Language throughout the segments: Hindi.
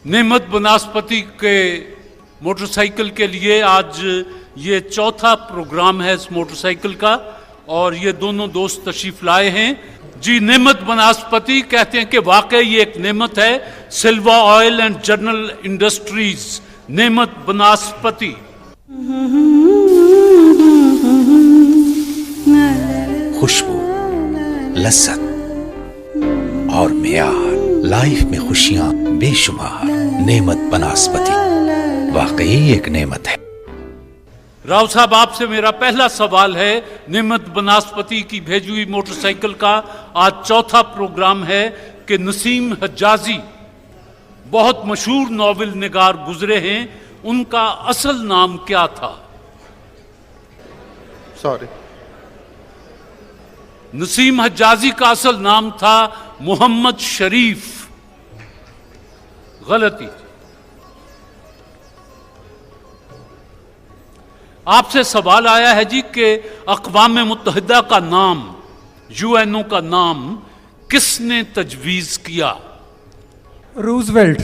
नेमत बनास्पति के मोटरसाइकिल के लिए आज ये चौथा प्रोग्राम है इस मोटरसाइकिल का, और ये दोनों दोस्त तशरीफ लाए हैं। जी, नेमत बनास्पति कहते हैं कि वाकई ये एक नेमत है। सिल्वा ऑयल एंड जनरल इंडस्ट्रीज, नेमत बनास्पति। खुशबू, लज्जत और मेयार, लाइफ में खुशियां बेशुमार। नेमत बनास्पति वाकई एक नेमत है। राव साहब, आपसे मेरा पहला सवाल है, नेमत बनास्पति की भेजी हुई मोटरसाइकिल का आज चौथा प्रोग्राम है कि नसीम हज्जाजी बहुत मशहूर नॉवेल निगार गुजरे हैं, उनका असल नाम क्या था? सॉरी, नसीम हज्जाजी का असल नाम था मोहम्मद शरीफ। गलती। आपसे सवाल आया है जी कि अक़वाम मुत्तहिदा का नाम, यूएनओ का नाम किसने तजवीज किया? रूजवेल्ट।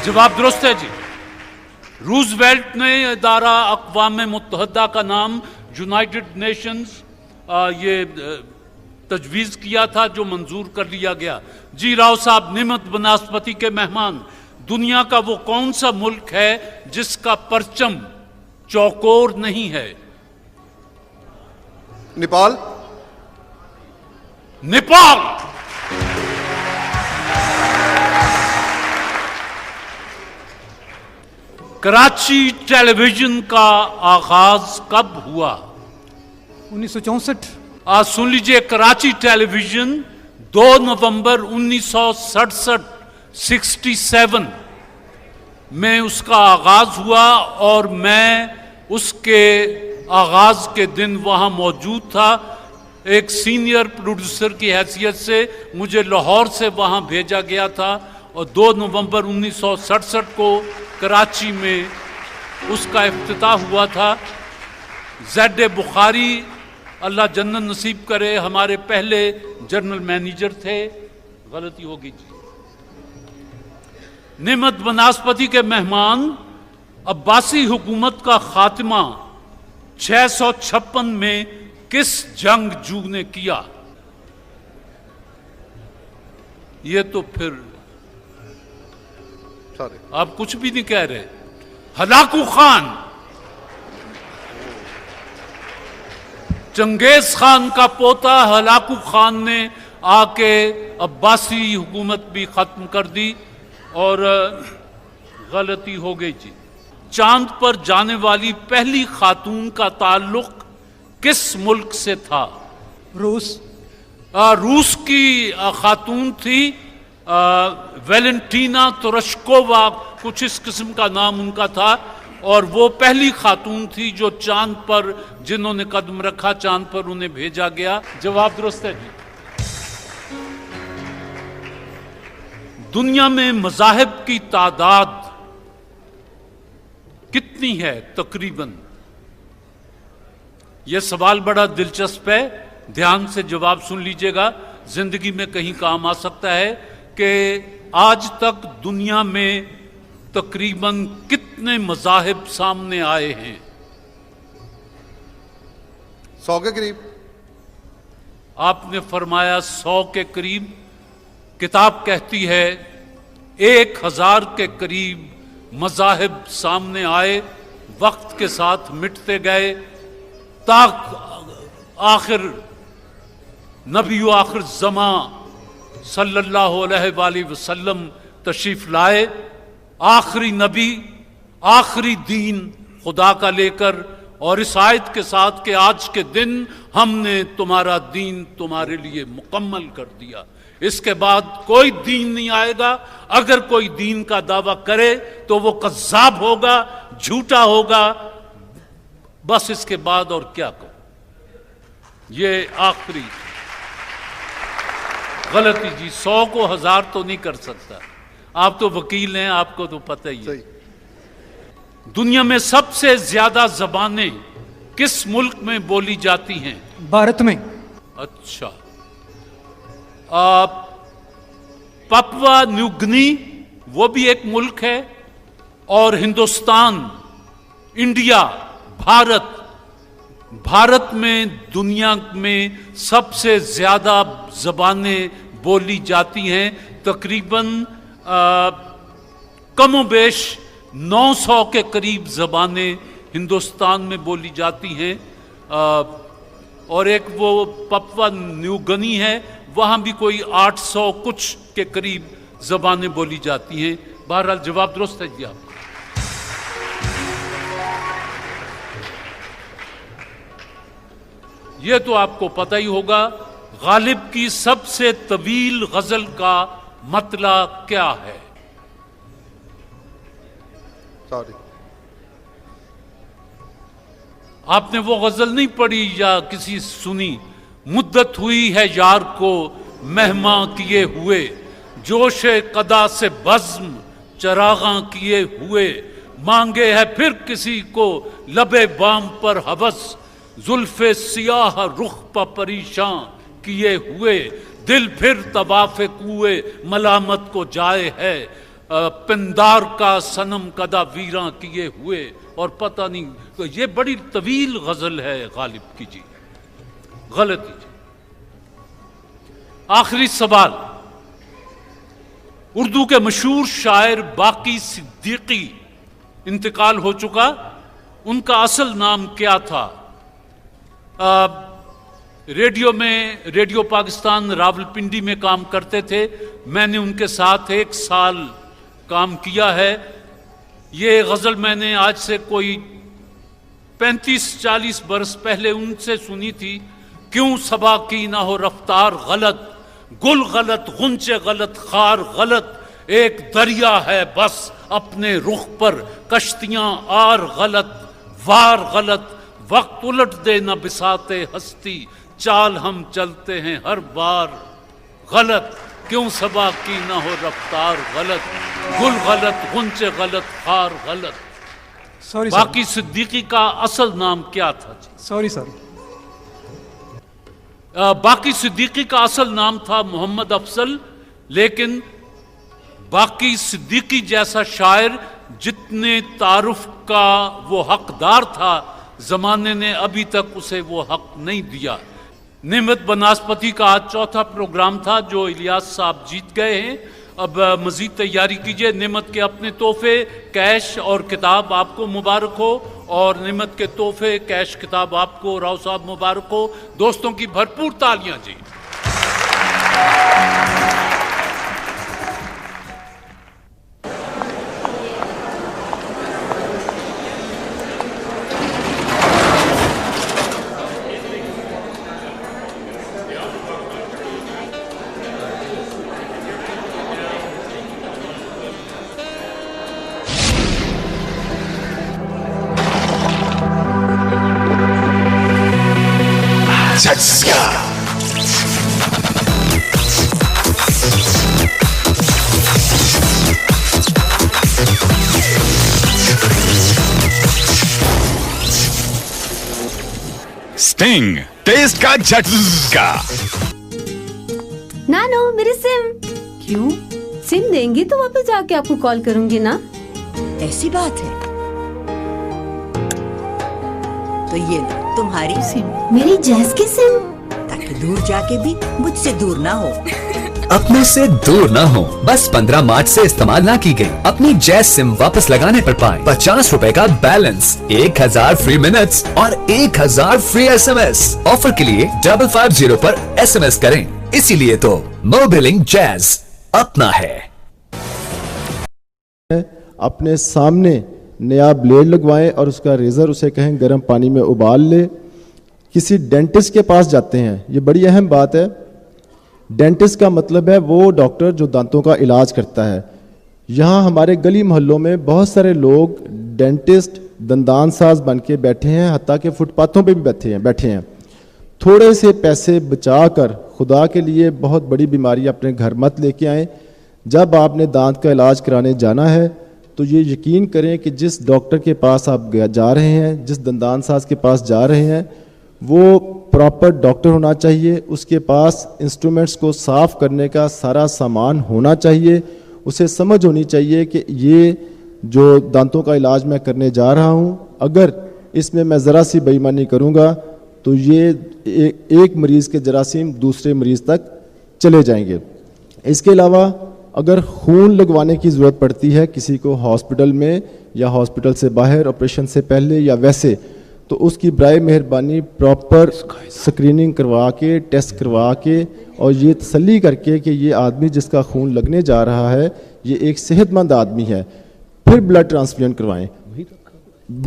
जवाब दुरुस्त है जी। रूजवेल्ट ने इदारा अक़वाम मुत्तहिदा का नाम यूनाइटेड नेशंस ये तजवीज़ किया था, जो मंजूर कर लिया गया। जी राव साहब, नेमत बनास्पति के मेहमान, दुनिया का वो कौन सा मुल्क है जिसका परचम चौकोर नहीं है? नेपाल। नेपाल। कराची टेलीविजन का आगाज कब हुआ? 1964। आज सुन लीजिए, कराची टेलीविजन 2 नवंबर 1967 67 में उसका आगाज हुआ, और मैं उसके आगाज के दिन वहां मौजूद था। एक सीनियर प्रोड्यूसर की हैसियत से मुझे लाहौर से वहां भेजा गया था, और 2 नवंबर 1967 को कराची में उसका इफ्तिताह हुआ था। ज़ेड बुखारी, अल्लाह जन्नत नसीब करे, हमारे पहले जनरल मैनेजर थे। गलती होगी जी। नेमत बनास्पति के मेहमान, अब्बासी हुकूमत का खात्मा 656 में किस जंगजू ने किया? ये तो फिर सॉरी, आप कुछ भी नहीं कह रहे। हलाकू खान, चंगेज खान का पोता हलाकू खान ने आके अब्बासी हुकूमत भी खत्म कर दी, और गलती हो गई जी। चांद पर जाने वाली पहली खातून का ताल्लुक किस मुल्क से था? रूस। रूस की खातून थी, वेलेंटीना तुरश्कोवा, कुछ इस किस्म का नाम उनका था, और वो पहली खातून थी जो चांद पर, जिन्होंने कदम रखा चांद पर, उन्हें भेजा गया। जवाब दुरुस्त है जी। दुनिया में मज़ाहिब की तादाद कितनी है तकरीबन? यह सवाल बड़ा दिलचस्प है, ध्यान से जवाब सुन लीजिएगा, जिंदगी में कहीं काम आ सकता है। कि आज तक दुनिया में तकरीबन कितने मज़ाहिब सामने आए हैं? 100 के करीब। आपने फरमाया 100 के करीब। किताब कहती है 1000 के करीब मज़ाहिब सामने आए, वक्त के साथ मिटते गए, ताक आखिर नबी आखिर ज़मा सल्लल्लाहु अलैहि वसल्लम तशरीफ लाए। आखिरी नबी, आखिरी दीन खुदा का लेकर, और इस आयत के साथ कि आज के दिन हमने तुम्हारा दीन तुम्हारे लिए मुकम्मल कर दिया, इसके बाद कोई दीन नहीं आएगा। अगर कोई दीन का दावा करे तो वो कज़्ज़ाब होगा, झूठा होगा। बस इसके बाद और क्या कहो? ये आखिरी गलती जी। 100 को 1000 तो नहीं कर सकता। आप तो वकील हैं, आपको तो पता ही है। दुनिया में सबसे ज्यादा जबानें किस मुल्क में बोली जाती हैं? भारत में। अच्छा, पापुआ न्यू गिनी वो भी एक मुल्क है, और हिंदुस्तान, इंडिया, भारत में दुनिया में सबसे ज्यादा जबानें बोली जाती हैं। तकरीबन कमोबेश 900 के करीब जबानें हिंदुस्तान में बोली जाती हैं। और एक वो पापुआ न्यू गिनी है, वहाँ भी कोई 800 कुछ के करीब जबानें बोली जाती हैं। बहरहाल जवाब दुरुस्त है जी आप। ये तो आपको पता ही होगा, गालिब की सबसे तवील गजल का मतला क्या है? सॉरी, आपने वो गजल नहीं पढ़ी या किसी सुनी? मुद्दत हुई है यार को मेहमा किए हुए, जोशे कदा से बज्म चरागा किए हुए, मांगे है फिर किसी को लबे बाम पर हवस, जुल्फे सियाह रुख पर परेशान किए हुए, दिल फिर तवाफे कुए मलामत को जाए है, पिंदार का सनम कदा वीरा किए हुए। और पता नहीं, तो ये बड़ी तवील गजल है गालिब की जी, गलती जी। आखिरी सवाल, उर्दू के मशहूर शायर बाकी सिद्दीकी इंतकाल हो चुका, उनका असल नाम क्या था? रेडियो पाकिस्तान रावलपिंडी में काम करते थे, मैंने उनके साथ 1 साल काम किया है। ये गजल मैंने आज से कोई 35-40 बरस पहले उनसे सुनी थी। क्यों सबा की ना हो रफ्तार गलत, गुल गलत, गुंचे गलत, खार गलत, एक दरिया है बस अपने रुख पर, कश्तियां आर गलत, वार गलत, वक्त उलट दे न बिसाते हस्ती, चाल हम चलते हैं हर बार गलत। क्यों सबा की ना हो रफ्तार गलत, गुल गलत, गुंचे गलत, खार गलत। सॉरी, बाकी सिद्दीकी का असल नाम क्या था जी? सॉरी सर, बाकी सिद्दीकी का असल नाम था मोहम्मद अफजल, लेकिन बाकी सिद्दीकी जैसा शायर जितने तारुफ का वो हकदार था, जमाने ने अभी तक उसे वो हक नहीं दिया। नेमत बनास्पति का आज 4था प्रोग्राम था जो इलियास साहब जीत गए हैं। अब मजीद तैयारी कीजिए। नेमत के अपने तोहफे, कैश और किताब आपको मुबारक हो, और नेमत के तोहफे, कैश, किताब आपको, राव साहब मुबारक हो। दोस्तों की भरपूर तालियां जी। स्टिंग, टेस्ट का झटका। नानो मेरी सिम। क्यों? सिम देंगी तो वापस जाके आपको कॉल करूंगी ना। ऐसी बात है तो ये लो तुम्हारी सिम। मेरी जैस की सिम, ताकि दूर जाके भी मुझसे दूर ना हो। अपनों से दूर ना हो। बस 15 मार्च से इस्तेमाल ना की गई अपनी जैस सिम वापस लगाने पर पाएं 50 रुपए का बैलेंस, 1000 फ्री मिनट्स और 1000 फ्री SMS। ऑफर के लिए 550 पर SMS करें। इसीलिए तो मोबिलिंग जैज अपना है। अपने सामने नया ब्लेड लगवाएं और उसका रेजर उसे कहें गर्म पानी में उबाल ले। किसी डेंटिस्ट के पास जाते हैं, ये बड़ी अहम बात है। डेंटिस्ट का मतलब है वो डॉक्टर जो दांतों का इलाज करता है। यहाँ हमारे गली मोहल्लों में बहुत सारे लोग डेंटिस्ट, दंदान साज बन के बैठे हैं, हत्ता के फुटपाथों पे भी बैठे हैं। थोड़े से पैसे बचा कर खुदा के लिए बहुत बड़ी बीमारी अपने घर मत लेके आएँ। जब आपने दांत का इलाज कराने जाना है तो ये यकीन करें कि जिस डॉक्टर के पास आप जा रहे हैं, जिस दंदान साज के पास जा रहे हैं, वो प्रॉपर डॉक्टर होना चाहिए, उसके पास इंस्ट्रूमेंट्स को साफ करने का सारा सामान होना चाहिए, उसे समझ होनी चाहिए कि ये जो दांतों का इलाज मैं करने जा रहा हूँ, अगर इसमें मैं ज़रा सी बेईमानी करूँगा तो ये एक मरीज़ के जरासीम दूसरे मरीज़ तक चले जाएंगे। इसके अलावा अगर खून लगवाने की ज़रूरत पड़ती है किसी को हॉस्पिटल में या हॉस्पिटल से बाहर ऑपरेशन से पहले या वैसे, तो उसकी बराए मेहरबानी प्रॉपर स्क्रीनिंग करवा के, टेस्ट करवा के और ये तसल्ली करके कि ये आदमी जिसका खून लगने जा रहा है ये एक सेहतमंद आदमी है, फिर ब्लड ट्रांसफ्यूजन करवाएं।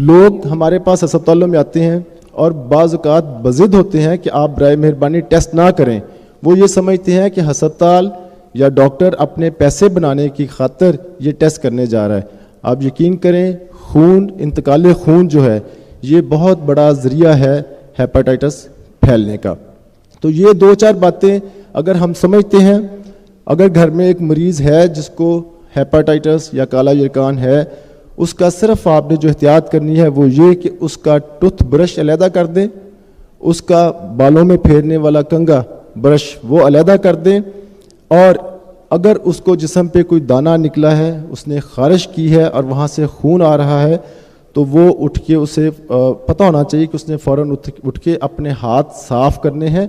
लोग हमारे पास अस्पतालों में आते हैं और बाज़ औक़ात बज़िद होते हैं कि आप बराए मेहरबानी टेस्ट ना करें। वो ये समझते हैं कि अस्पताल या डॉक्टर अपने पैसे बनाने की खातिर ये टेस्ट करने जा रहा है। आप यकीन करें, खून, इंतकाल खून जो है ये बहुत बड़ा ज़रिया है हेपेटाइटिस फैलने का। तो ये 2-4 बातें अगर हम समझते हैं, अगर घर में एक मरीज़ है जिसको हेपेटाइटिस या काला यरकान है, उसका सिर्फ आपने जो एहतियात करनी है वो ये कि उसका टूथ ब्रश अलहदा कर दें, उसका बालों में फेरने वाला कंघा ब्रश वो अलहदा कर दें, और अगर उसको जिस्म पे कोई दाना निकला है, उसने खारिश की है और वहाँ से खून आ रहा है, तो वो उठ के उसे पता होना चाहिए कि उसने फ़ौरन उठ के अपने हाथ साफ़ करने हैं,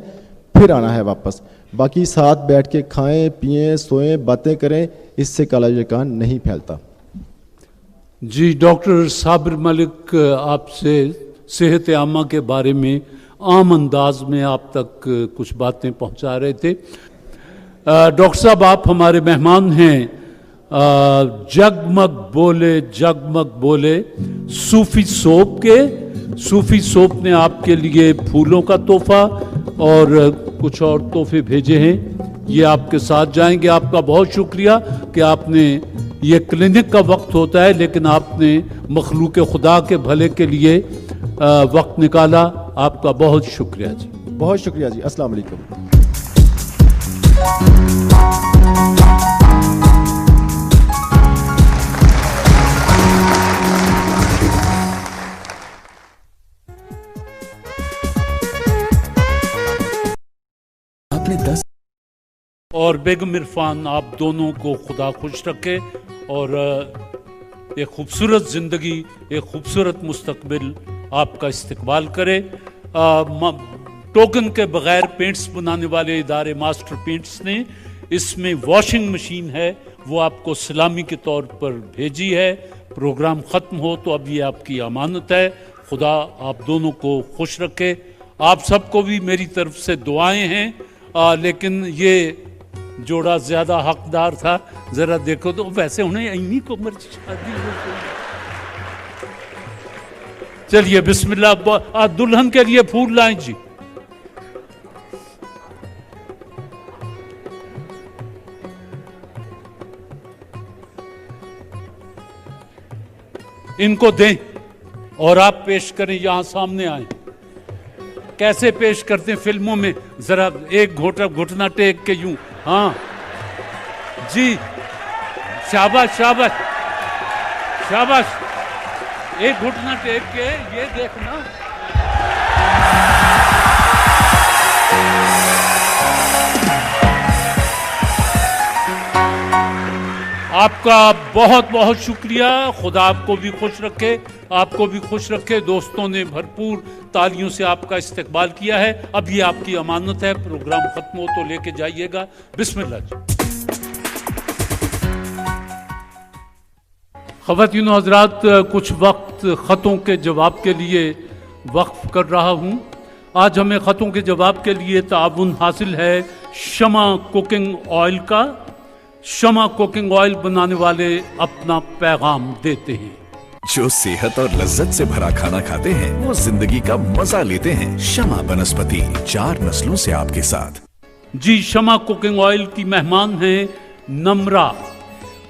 फिर आना है वापस। बाकी साथ बैठ के खाएं, पिएं, सोएं, बातें करें, इससे काला यरकान नहीं फैलता। जी, डॉक्टर साबिर मलिक आपसे सेहत आमा के बारे में आम अंदाज में आप तक कुछ बातें पहुंचा रहे थे। डॉक्टर साहब, आप हमारे मेहमान हैं जगमग बोले सूफी सोप के। सूफी सोप ने आपके लिए फूलों का तोहफा और कुछ और तोहफे भेजे हैं, ये आपके साथ जाएंगे। आपका बहुत शुक्रिया कि आपने, ये क्लिनिक का वक्त होता है लेकिन आपने मखलूक खुदा के भले के लिए वक्त निकाला, आपका बहुत शुक्रिया जी। बहुत शुक्रिया जी। अस्सलाम वालेकुम। और बेगम इरफान, आप दोनों को खुदा खुश रखे और एक खूबसूरत ज़िंदगी, एक खूबसूरत मुस्तकबिल आपका इस्तकबाल करे। टोकन के बगैर पेंट्स बनाने वाले इदारे मास्टर पेंट्स ने इसमें वॉशिंग मशीन है, वो आपको सलामी के तौर पर भेजी है। प्रोग्राम ख़त्म हो तो अब ये आपकी अमानत है। खुदा आप दोनों को खुश रखे। आप सबको भी मेरी तरफ से दुआएं हैं। लेकिन ये जोड़ा ज़्यादा हकदार था, ज़रा देखो तो वैसे उन्हें इन्हीं को उम्र शादी हो गई। चलिए बिस्मिल्लाह, दुल्हन के लिए फूल लाएं जी। इनको दें और आप पेश करें, यहां सामने आए। कैसे पेश करते हैं फिल्मों में, जरा एक घुटना टेक के यूं, हाँ जी, शाबाश शाबाश शाबाश, एक घुटना टेक के, ये देखना। आपका बहुत बहुत शुक्रिया। खुदा आपको भी खुश रखे, आपको भी खुश रखे। दोस्तों ने भरपूर तालियों से आपका इस्तकबाल किया है। अब ये आपकी अमानत है, प्रोग्राम खत्म हो तो लेके जाइएगा। बिस्मिल्लाह जी। ख़वातीन व हज़रात, कुछ वक्त ख़तों के जवाब के लिए वक्फ कर रहा हूँ। आज हमें ख़तों के जवाब के लिए ताउन हासिल है शमा कुकिंग ऑयल का। शमा कुकिंग ऑयल बनाने वाले अपना पैगाम देते हैं। जो सेहत और लज्जत से भरा खाना खाते हैं वो जिंदगी का मजा लेते हैं। शमा बनस्पति 4 नस्लों से आपके साथ। जी, शमा कुकिंग ऑयल की मेहमान हैं नम्रा,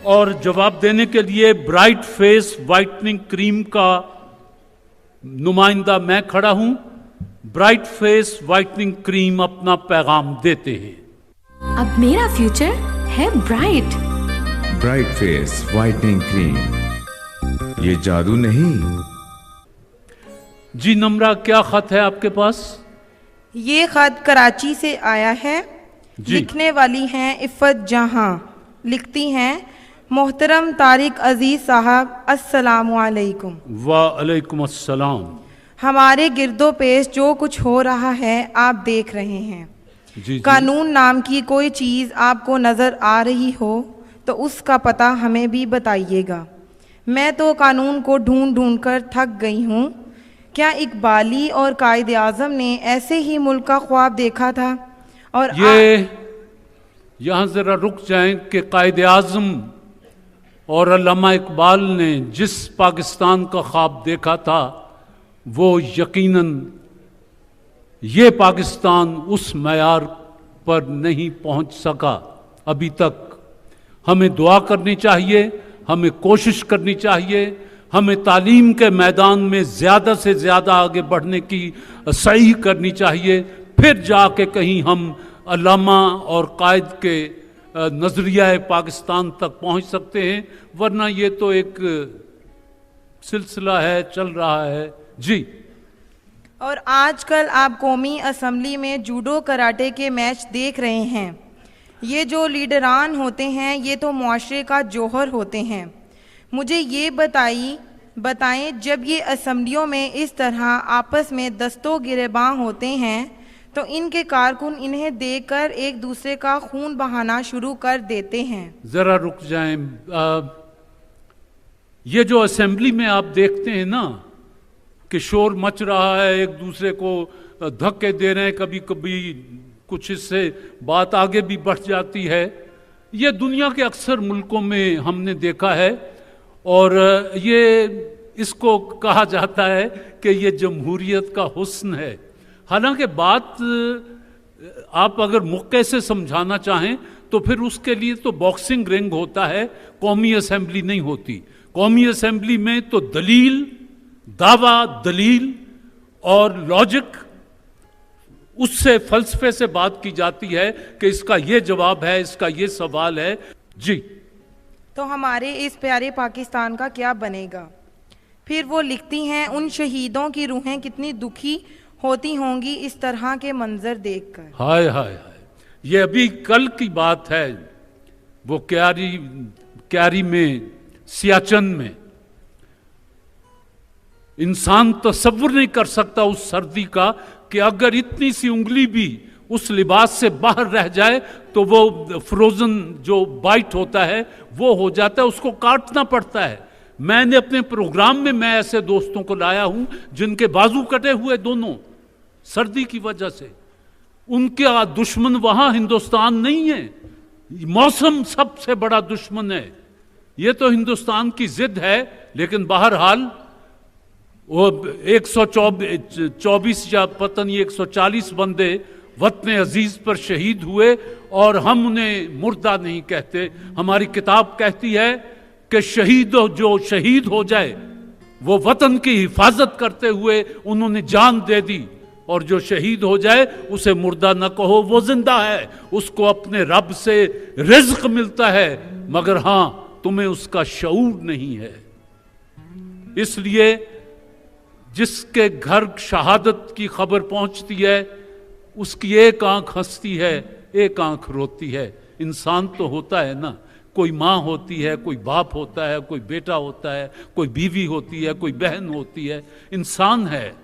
और जवाब देने के लिए ब्राइट फेस वाइटनिंग क्रीम का नुमाइंदा मैं खड़ा हूं। ब्राइट फेस वाइटनिंग क्रीम अपना पैगाम देते हैं। अब मेरा फ्यूचर है bright. Bright face whitening cream, ये जादू नहीं। जी नम्रा, क्या खत है आपके पास? ये खत कराची से आया है। जी। लिखने वाली हैं इफ़त जहां। लिखती हैं, मोहतरम तारिक अजीज साहब, अस्सलामु अलैकुम। वालेकुम अस्सलाम। हमारे गिरदो पेश जो कुछ हो रहा है आप देख रहे हैं। जी। कानून नाम की कोई चीज़ आपको नज़र आ रही हो तो उसका पता हमें भी बताइएगा। मैं तो कानून को ढूंढ ढूंढ कर थक गई हूँ। क्या इकबाली और कायदे आज़म ने ऐसे ही मुल्क का ख्वाब देखा था? और ये यहाँ ज़रा रुक जाएं कि कायदे आज़म और अल्लामा इकबाल ने जिस पाकिस्तान का ख्वाब देखा था वो यकीनन ये पाकिस्तान उस मयार पर नहीं पहुंच सका अभी तक। हमें दुआ करनी चाहिए, हमें कोशिश करनी चाहिए, हमें तालीम के मैदान में ज़्यादा से ज़्यादा आगे बढ़ने की सही करनी चाहिए, फिर जाके कहीं हम अल्लामा और कायद के नज़रिया पाकिस्तान तक पहुंच सकते हैं, वरना ये तो एक सिलसिला है, चल रहा है। जी। और आजकल आप कौमी असम्बली में जूडो कराटे के मैच देख रहे हैं। ये जो लीडरान होते हैं ये तो मुआशरे का जौहर होते हैं। मुझे ये बताएं जब ये असम्बलियों में इस तरह आपस में दस्तों गिरेबां होते हैं तो इनके कारकुन इन्हें देखकर एक दूसरे का खून बहाना शुरू कर देते हैं। ज़रा रुक जाएं। ये जो असेंबली में आप देखते हैं ना कि शोर मच रहा है, एक दूसरे को धक्के दे रहे हैं, कभी कभी कुछ इससे बात आगे भी बढ़ जाती है, ये दुनिया के अक्सर मुल्कों में हमने देखा है। और ये इसको कहा जाता है कि ये जमहूरियत का हुस्न है। हालांकि बात आप अगर मौके से समझाना चाहें तो फिर उसके लिए तो बॉक्सिंग रिंग होता है, कौमी असेंबली नहीं होती। कौमी असेंबली में तो दलील, दावा, दलील और लॉजिक, उससे फलसफे से बात की जाती है कि इसका ये जवाब है, इसका ये सवाल है। जी। तो हमारे इस प्यारे पाकिस्तान का क्या बनेगा? फिर वो लिखती हैं, उन शहीदों की रूहें कितनी दुखी होती होंगी इस तरह के मंजर देखकर। हाय हाय हाय, ये अभी कल की बात है। वो क्यारी में, सियाचन में, इंसान तसव्वुर नहीं कर सकता उस सर्दी का कि अगर इतनी सी उंगली भी उस लिबास से बाहर रह जाए तो वो फ्रोजन जो बाइट होता है वो हो जाता है, उसको काटना पड़ता है। मैंने अपने प्रोग्राम में मैं ऐसे दोस्तों को लाया हूं जिनके बाजू कटे हुए दोनों सर्दी की वजह से। उनका दुश्मन वहां हिंदुस्तान नहीं है, मौसम सबसे बड़ा दुश्मन है। ये तो हिंदुस्तान की जिद है, लेकिन बहरहाल वो 124 या पता नहीं 140 बंदे वतन अजीज पर शहीद हुए और हम उन्हें मुर्दा नहीं कहते। हमारी किताब कहती है कि शहीद जो शहीद हो जाए वो वतन की हिफाजत करते हुए उन्होंने जान दे दी, और जो शहीद हो जाए उसे मुर्दा न कहो, वो जिंदा है, उसको अपने रब से रिज़्क मिलता है, मगर हां तुम्हें उसका शऊर नहीं है। इसलिए जिसके घर शहादत की खबर पहुंचती है उसकी एक आंख हंसती है, एक आंख रोती है। इंसान तो होता है ना, कोई माँ होती है, कोई बाप होता है, कोई बेटा होता है, कोई बीवी होती है, कोई बहन होती है, इंसान है।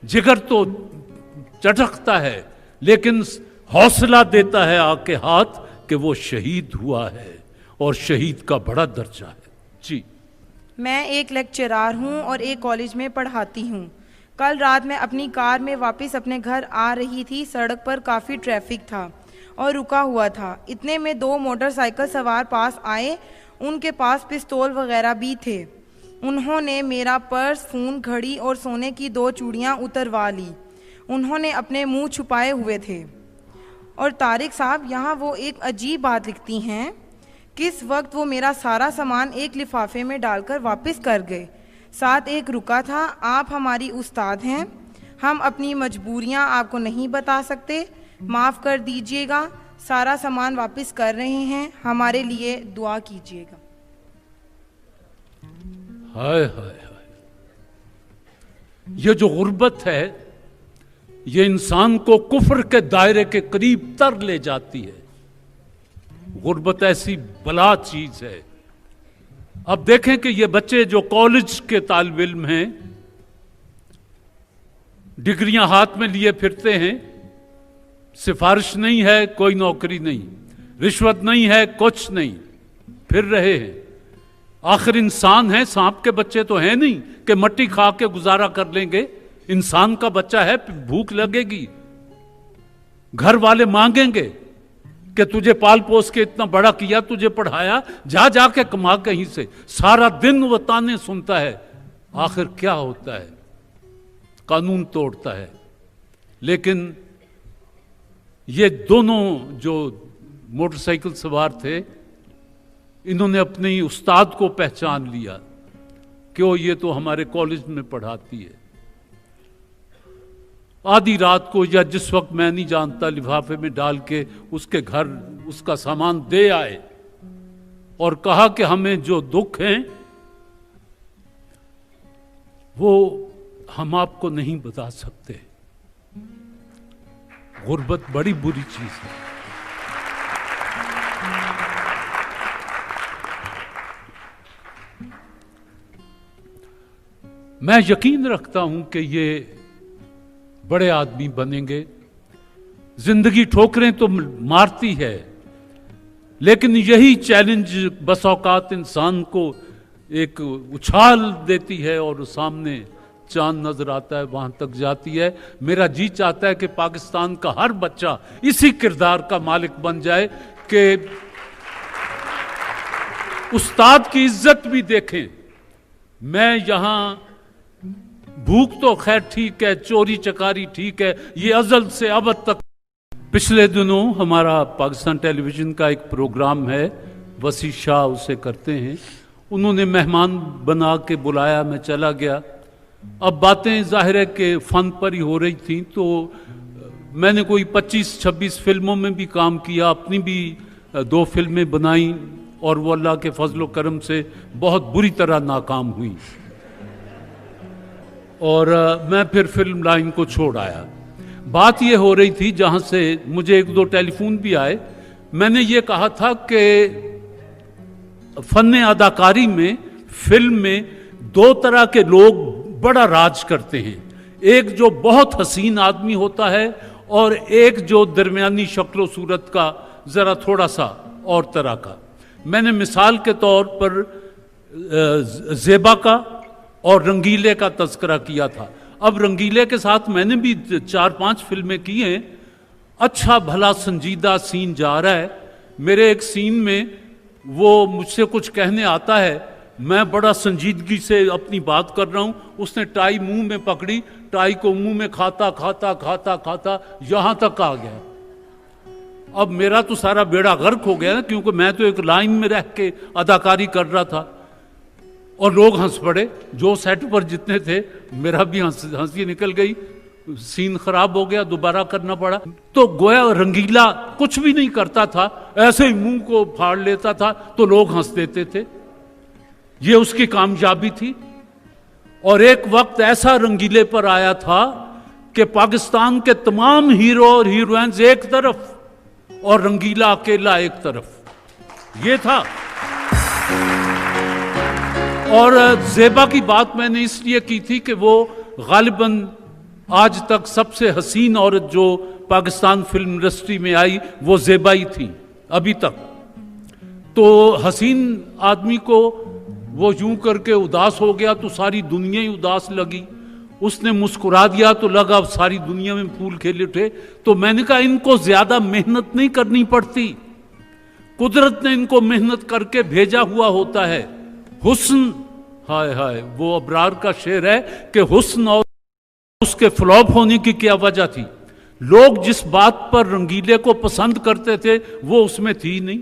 जिगर तो चटकता है, लेकिन हौसला देता है आके हाथ कि वो शहीद हुआ है, और शहीद का बड़ा दर्जा है। जी। मैं एक लेक्चरार हूँ और एक कॉलेज में पढ़ाती हूँ। कल रात मैं अपनी कार में वापस अपने घर आ रही थी। सड़क पर काफ़ी ट्रैफिक था और रुका हुआ था। इतने में 2 मोटरसाइकिल सवार पास आए। उनके पास पिस्तौल वगैरह भी थे। उन्होंने मेरा पर्स, फ़ोन, घड़ी और सोने की 2 चूड़ियाँ उतरवा ली। उन्होंने अपने मुंह छुपाए हुए थे। और तारिक साहब, यहाँ वो एक अजीब बात लिखती हैं, किस वक्त वो मेरा सारा सामान एक लिफाफे में डालकर वापस कर गए। साथ एक रुका था, आप हमारी उस्ताद हैं, हम अपनी मजबूरियां आपको नहीं बता सकते, माफ़ कर दीजिएगा, सारा सामान वापस कर रहे हैं, हमारे लिए दुआ कीजिएगा। हाय हाय हाय, ये जो गुर्बत है ये इंसान को कुफ्र के दायरे के करीब तर ले जाती है। गुर्बत ऐसी बला चीज है। अब देखें कि ये बच्चे जो कॉलेज के तालिब इल्म हैं, डिग्रियां हाथ में लिए फिरते हैं, सिफारिश नहीं है, कोई नौकरी नहीं, रिश्वत नहीं है, कुछ नहीं, फिर रहे हैं। आखिर इंसान है, सांप के बच्चे तो हैं नहीं कि मट्टी खा के गुजारा कर लेंगे। इंसान का बच्चा है, भूख लगेगी, घर वाले मांगेंगे कि तुझे पाल पोस के इतना बड़ा किया, तुझे पढ़ाया, जा जाके कमा कहीं से। सारा दिन वो ताने सुनता है, आखिर क्या होता है? कानून तोड़ता है। लेकिन ये दोनों जो मोटरसाइकिल सवार थे, इन्होंने अपने उस्ताद को पहचान लिया, क्यों ये तो हमारे कॉलेज में पढ़ाती है। आधी रात को या जिस वक्त मैं नहीं जानता, लिफाफे में डाल के उसके घर उसका सामान दे आए और कहा कि हमें जो दुख हैं वो हम आपको नहीं बता सकते। गुर्बत बड़ी बुरी चीज है। मैं यकीन रखता हूं कि ये बड़े आदमी बनेंगे। जिंदगी ठोकरें तो मारती है, लेकिन यही चैलेंज बस औकात इंसान को एक उछाल देती है और सामने चांद नजर आता है, वहां तक जाती है। मेरा जी चाहता है कि पाकिस्तान का हर बच्चा इसी किरदार का मालिक बन जाए कि उस्ताद की इज्जत भी देखें। मैं यहां भूख तो खैर ठीक है, चोरी चकारी ठीक है, ये अजल से अब तक। पिछले दिनों हमारा पाकिस्तान टेलीविजन का एक प्रोग्राम है, वसी शाह उसे करते हैं, उन्होंने मेहमान बना के बुलाया, मैं चला गया। अब बातें जाहिर है कि फन पर ही हो रही थी, तो मैंने कोई 25-26 फिल्मों में भी काम किया, अपनी भी 2 फिल्में बनाई और वो अल्लाह के फजलो करम से बहुत बुरी तरह नाकाम हुई और मैं फिर फिल्म लाइन को छोड़ आया। बात ये हो रही थी, जहां से मुझे 1-2 टेलीफोन भी आए, मैंने ये कहा था कि फन अदाकारी में, फिल्म में 2 तरह के लोग बड़ा राज करते हैं। एक जो बहुत हसीन आदमी होता है और एक जो दरमियानी शक्ल सूरत का जरा थोड़ा सा और तरह का। मैंने मिसाल के तौर पर ज़ेबा का और रंगीले का तज़किरा किया था। अब रंगीले के साथ मैंने भी 4-5 फिल्में की हैं। अच्छा भला संजीदा सीन जा रहा है। मेरे एक सीन में वो मुझसे कुछ कहने आता है, मैं बड़ा संजीदगी से अपनी बात कर रहा हूं, उसने टाई मुंह में पकड़ी, टाई को मुंह में खाता खाता खाता खाता यहां तक आ गया। अब मेरा तो सारा बेड़ा गर्क हो गया ना, क्योंकि मैं तो एक लाइन में रह के अदाकारी कर रहा था और लोग हंस पड़े। जो सेट पर जितने थे, मेरा भी हंसी निकल गई, सीन खराब हो गया, दोबारा करना पड़ा। तो गोया रंगीला कुछ भी नहीं करता था, ऐसे ही मुंह को फाड़ लेता था तो लोग हंस देते थे। ये उसकी कामयाबी थी। और एक वक्त ऐसा रंगीले पर आया था कि पाकिस्तान के तमाम हीरो और हीरोइंस एक तरफ और रंगीला अकेला एक तरफ, ये था। और ज़ेबा की बात मैंने इसलिए की थी कि वो गालिबन आज तक सबसे हसीन औरत जो पाकिस्तान फिल्म इंडस्ट्री में आई वो ज़ेबा ही थी अभी तक। तो हसीन आदमी को वो यूं करके उदास हो गया तो सारी दुनिया ही उदास लगी। उसने मुस्कुरा दिया तो लगा अब सारी दुनिया में फूल खिल उठे। तो मैंने कहा इनको ज्यादा मेहनत नहीं करनी पड़ती, कुदरत ने इनको मेहनत करके भेजा हुआ होता है। हुस्न, हाय हाय, वो अबरार का शेर है कि हुस्न और उसके फ्लॉप होने की क्या वजह थी। लोग जिस बात पर रंगीले को पसंद करते थे वो उसमें थी नहीं।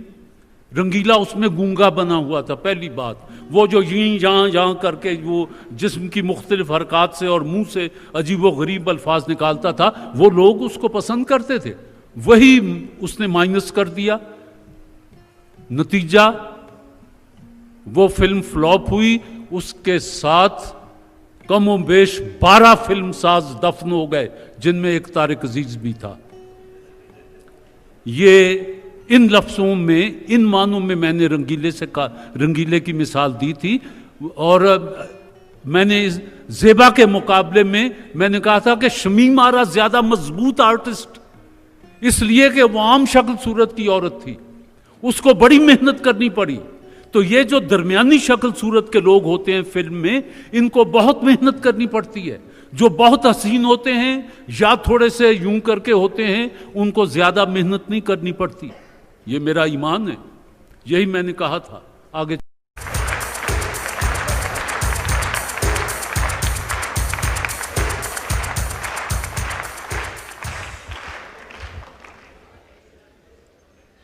रंगीला उसमें गूंगा बना हुआ था। पहली बात, वो जो यहाँ यहाँ करके वो जिस्म की मुख्तलिफ हरकत से और मुंह से अजीब व गरीब अल्फाज निकालता था, वो लोग उसको पसंद करते थे। वही उसने माइनस कर दिया। नतीजा वो फिल्म फ्लॉप हुई। उसके साथ कमो बेश 12 फिल्म साज दफन हो गए, जिनमें एक तारिक अजीज भी था। ये इन लफ्जों में, इन मानों में मैंने रंगीले की मिसाल दी थी। और मैंने ज़ेबा के मुकाबले में मैंने कहा था कि शमीम आरा ज्यादा मजबूत आर्टिस्ट इसलिए कि वो आम शक्ल सूरत की औरत थी, उसको बड़ी मेहनत करनी पड़ी। तो ये जो दरमियानी शक्ल सूरत के लोग होते हैं फिल्म में, इनको बहुत मेहनत करनी पड़ती है। जो बहुत हसीन होते हैं या थोड़े से यूं करके होते हैं, उनको ज्यादा मेहनत नहीं करनी पड़ती। ये मेरा ईमान है, यही मैंने कहा था। आगे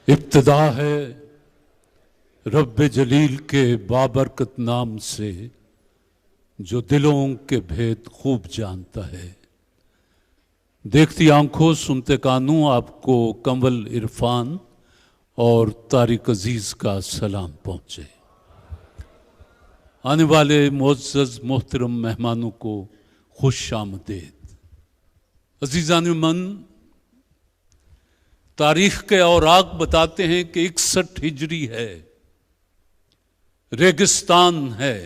इब्तिदा है रब्बे जलील के बाबरकत नाम से, जो दिलों के भेद खूब जानता है। देखती आंखों सुनते कानों, आपको कंवल इरफान और तारिक अजीज का सलाम पहुंचे। आने वाले मुअज़्ज़ज़ मोहतरम मेहमानों को खुश आमदीद। अजीज़ान मन, तारीख के औराक बताते हैं कि 61 हिजरी है, रेगिस्तान है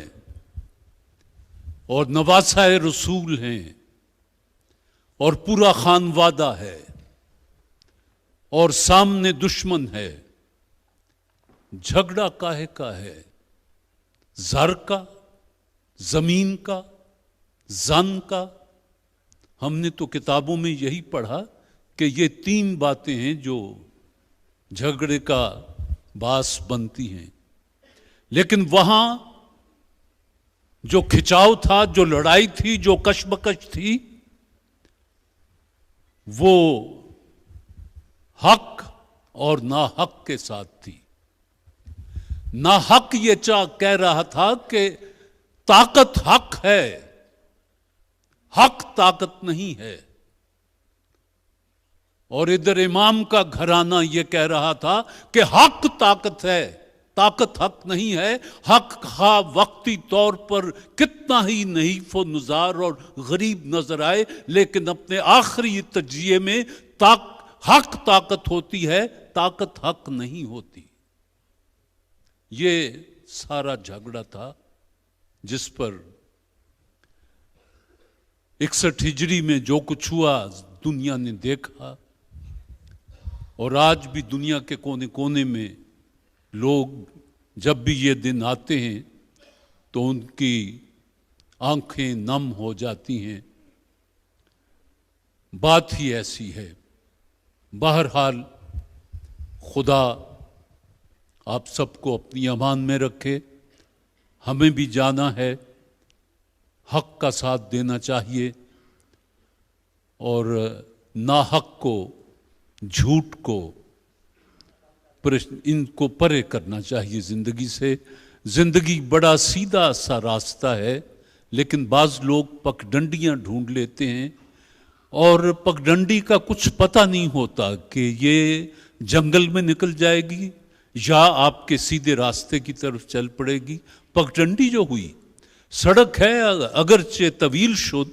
और नवासाए रसूल हैं और पूरा खानवादा है और सामने दुश्मन है। झगड़ा काहे का है? ज़र का, जमीन का, जन का। हमने तो किताबों में यही पढ़ा कि ये 3 बातें हैं जो झगड़े का बास बनती हैं। लेकिन वहां जो खिंचाव था, जो लड़ाई थी, जो कशमकश थी, वो हक और नाहक के साथ थी। नाहक ये कह रहा था कि ताकत हक है, हक ताकत नहीं है। और इधर इमाम का घराना ये कह रहा था कि हक ताकत है, ताकत हक नहीं है। हक खा वक्ती तौर पर कितना ही नहीफ व नुजार और गरीब नजर आए, लेकिन अपने आखिरी तजिए में हक ताकत होती है, ताकत हक नहीं होती। ये सारा झगड़ा था जिस पर 61 हिजरी में जो कुछ हुआ दुनिया ने देखा। और आज भी दुनिया के कोने कोने में लोग जब भी ये दिन आते हैं तो उनकी आंखें नम हो जाती हैं। बात ही ऐसी है। बहरहाल खुदा आप सबको अपनी अमान में रखे। हमें भी जाना है, हक का साथ देना चाहिए और नाहक को, झूठ को, इनको परे करना चाहिए जिंदगी से। जिंदगी बड़ा सीधा सा रास्ता है, लेकिन बाज लोग पगडंडियां ढूंढ लेते हैं और पगडंडी का कुछ पता नहीं होता कि ये जंगल में निकल जाएगी या आपके सीधे रास्ते की तरफ चल पड़ेगी। पगडंडी जो हुई, सड़क है अगरचे तवील शुद्ध,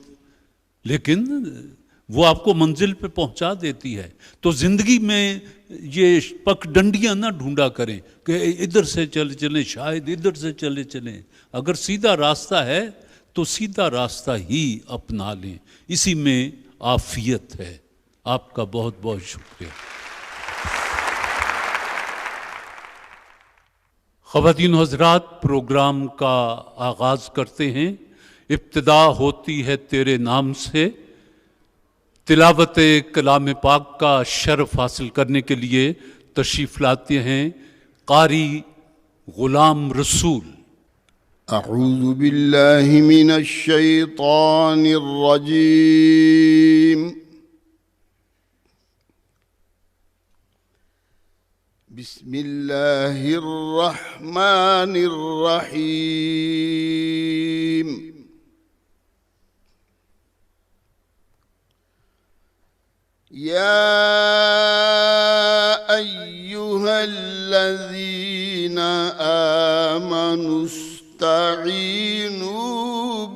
लेकिन वो आपको मंजिल पे पहुंचा देती है। तो जिंदगी में ये पगडंडियां ना ढूंढा करें कि इधर से चले चलें, शायद इधर से चले चलें। अगर सीधा रास्ता है तो सीधा रास्ता ही अपना लें, इसी में आफियत है। आपका बहुत बहुत शुक्रिया। ख़वातीन हज़रात, प्रोग्राम का आगाज करते हैं। इब्तिदा होती है तेरे नाम से। तिलावत कलाम पाक का शर्फ हासिल करने के लिए तशरीफ़ लाते हैं कारी गुलाम रसूल। अऊज़ु बिल्लाहि मिनश शैतानिर रजीम। बिस्मिल्लाहिर रहमानिर रहीम। या अय्युहल्लज़ीना आमनुस्तईनु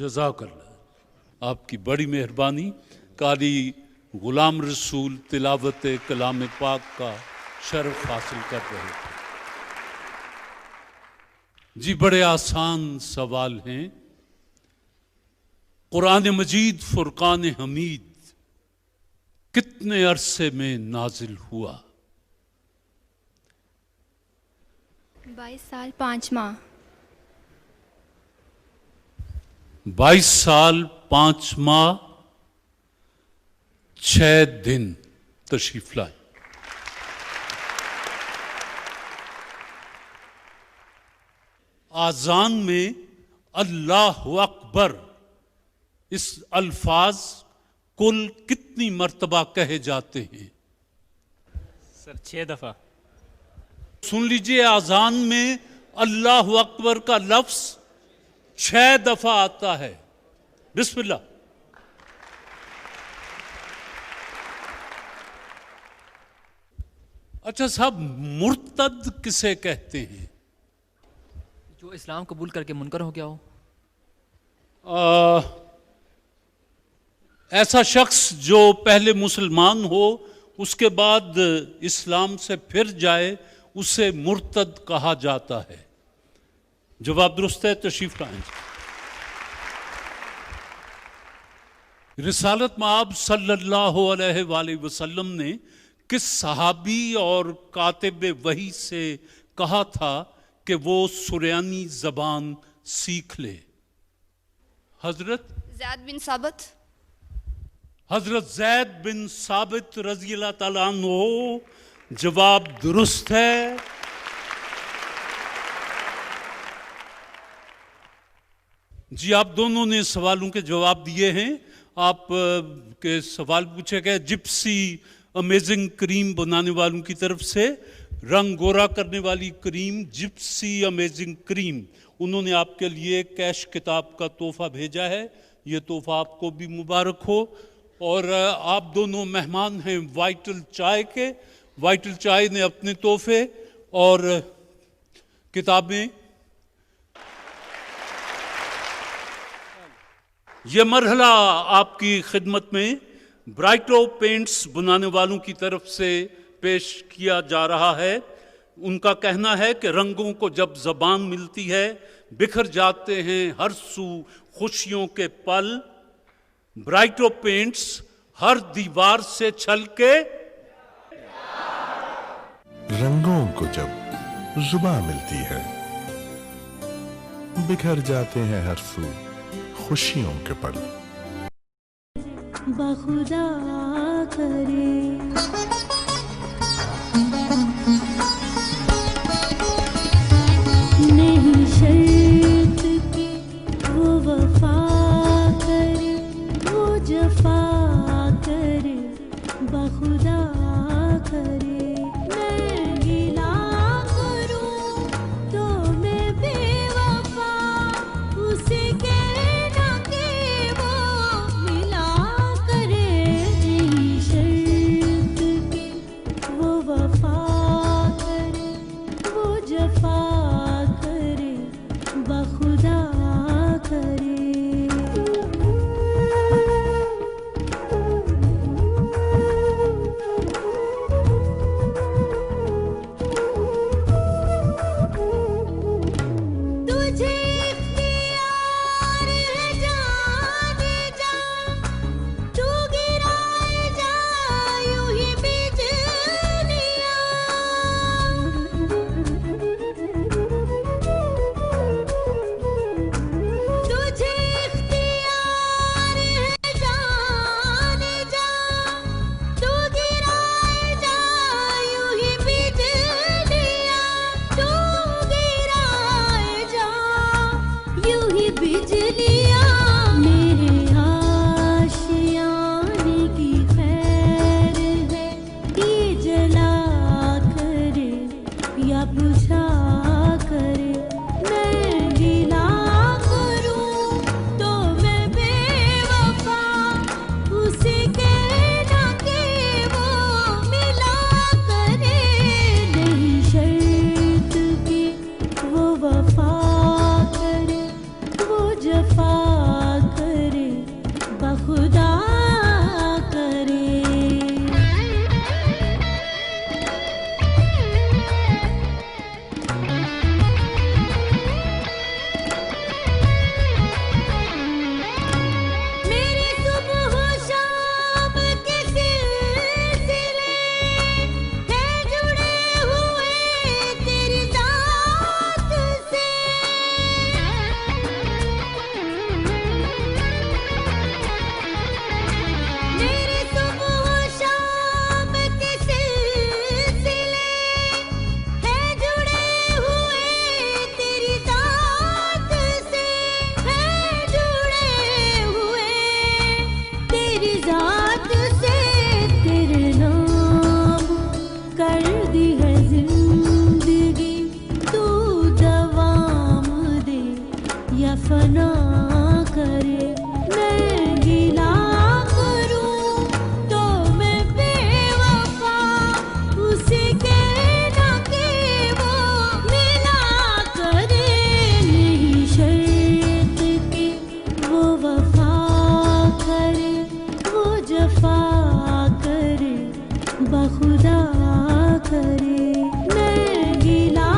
जज़ाकल्लाह। आपकी बड़ी मेहरबानी। कारी गुलाम रसूल तिलावत कलाम पाक का शर्फ हासिल कर रहे थे। जी बड़े आसान सवाल हैं। कुरान मजीद फुरकान हमीद कितने अरसे में नाजिल हुआ? 22 साल 5 माह। 22 साल 5 माह 6 दिन। तशरीफ लाए। आजान में अल्लाह अकबर इस अल्फाज कुल कितनी मर्तबा कहे जाते हैं? सर 6 दफा। सुन लीजिए, आजान में अल्लाह अकबर का लफ्ज 6 दफा आता है। बिस्मिल्लाह। अच्छा साहब, मुर्तद किसे कहते हैं? जो इस्लाम कबूल करके मुनकर हो गया हो। ऐसा शख्स जो पहले मुसलमान हो उसके बाद इस्लाम से फिर जाए उसे मुर्तद कहा जाता है। जवाब दुरुस्त है, तशरीफ लाएं। रिसालत मआब सल्लल्लाहु अलैहि वसल्लम ने किस सहाबी और कातिब वही से कहा था कि वो सुरयानी जबान सीख ले? हजरत ज़ैद बिन साबित। हजरत ज़ैद बिन साबित रज़ी अल्लाह ताला अन्हु। जवाब दुरुस्त है। जी, आप दोनों ने सवालों के जवाब दिए हैं। आप के सवाल पूछे गए जिप्सी अमेजिंग क्रीम बनाने वालों की तरफ से, रंग गोरा करने वाली क्रीम जिप्सी अमेजिंग क्रीम, उन्होंने आपके लिए कैश किताब का तोहफा भेजा है। ये तोहफा आपको भी मुबारक हो। और आप दोनों मेहमान हैं वाइटल चाय के। वाइटल चाय ने अपने तोहफे और किताबें, ये मरहला आपकी खिदमत में ब्राइटो पेंट्स बनाने वालों की तरफ से पेश किया जा रहा है। उनका कहना है कि रंगों को जब जबान मिलती है बिखर जाते हैं हर सू खुशियों के पल। ब्राइटो पेंट्स हर दीवार से छलके। रंगों को जब जुबान मिलती है बिखर जाते हैं हर सू खुशियों के पल। बखुदा करे नहीं शर्त की वो वफा करे, वो जफा करे, बखुदा करे। मैं गिला करूं तो मैं बेवफा, उसे कहना कि वो मिला करे। नहीं शर्त खुदा करे। मैं गिला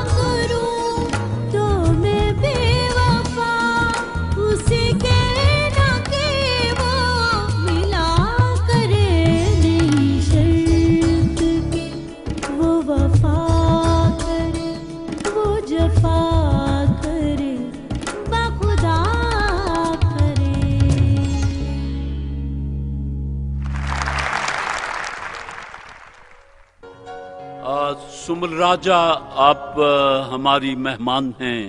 करूं तो मैं बेवफा, उसे कहना कि वो मिला करे। नहीं शर्त के वो वफा करे, वो जफा करे, बाखुदा करे। सुमल राजा, आप हमारी मेहमान हैं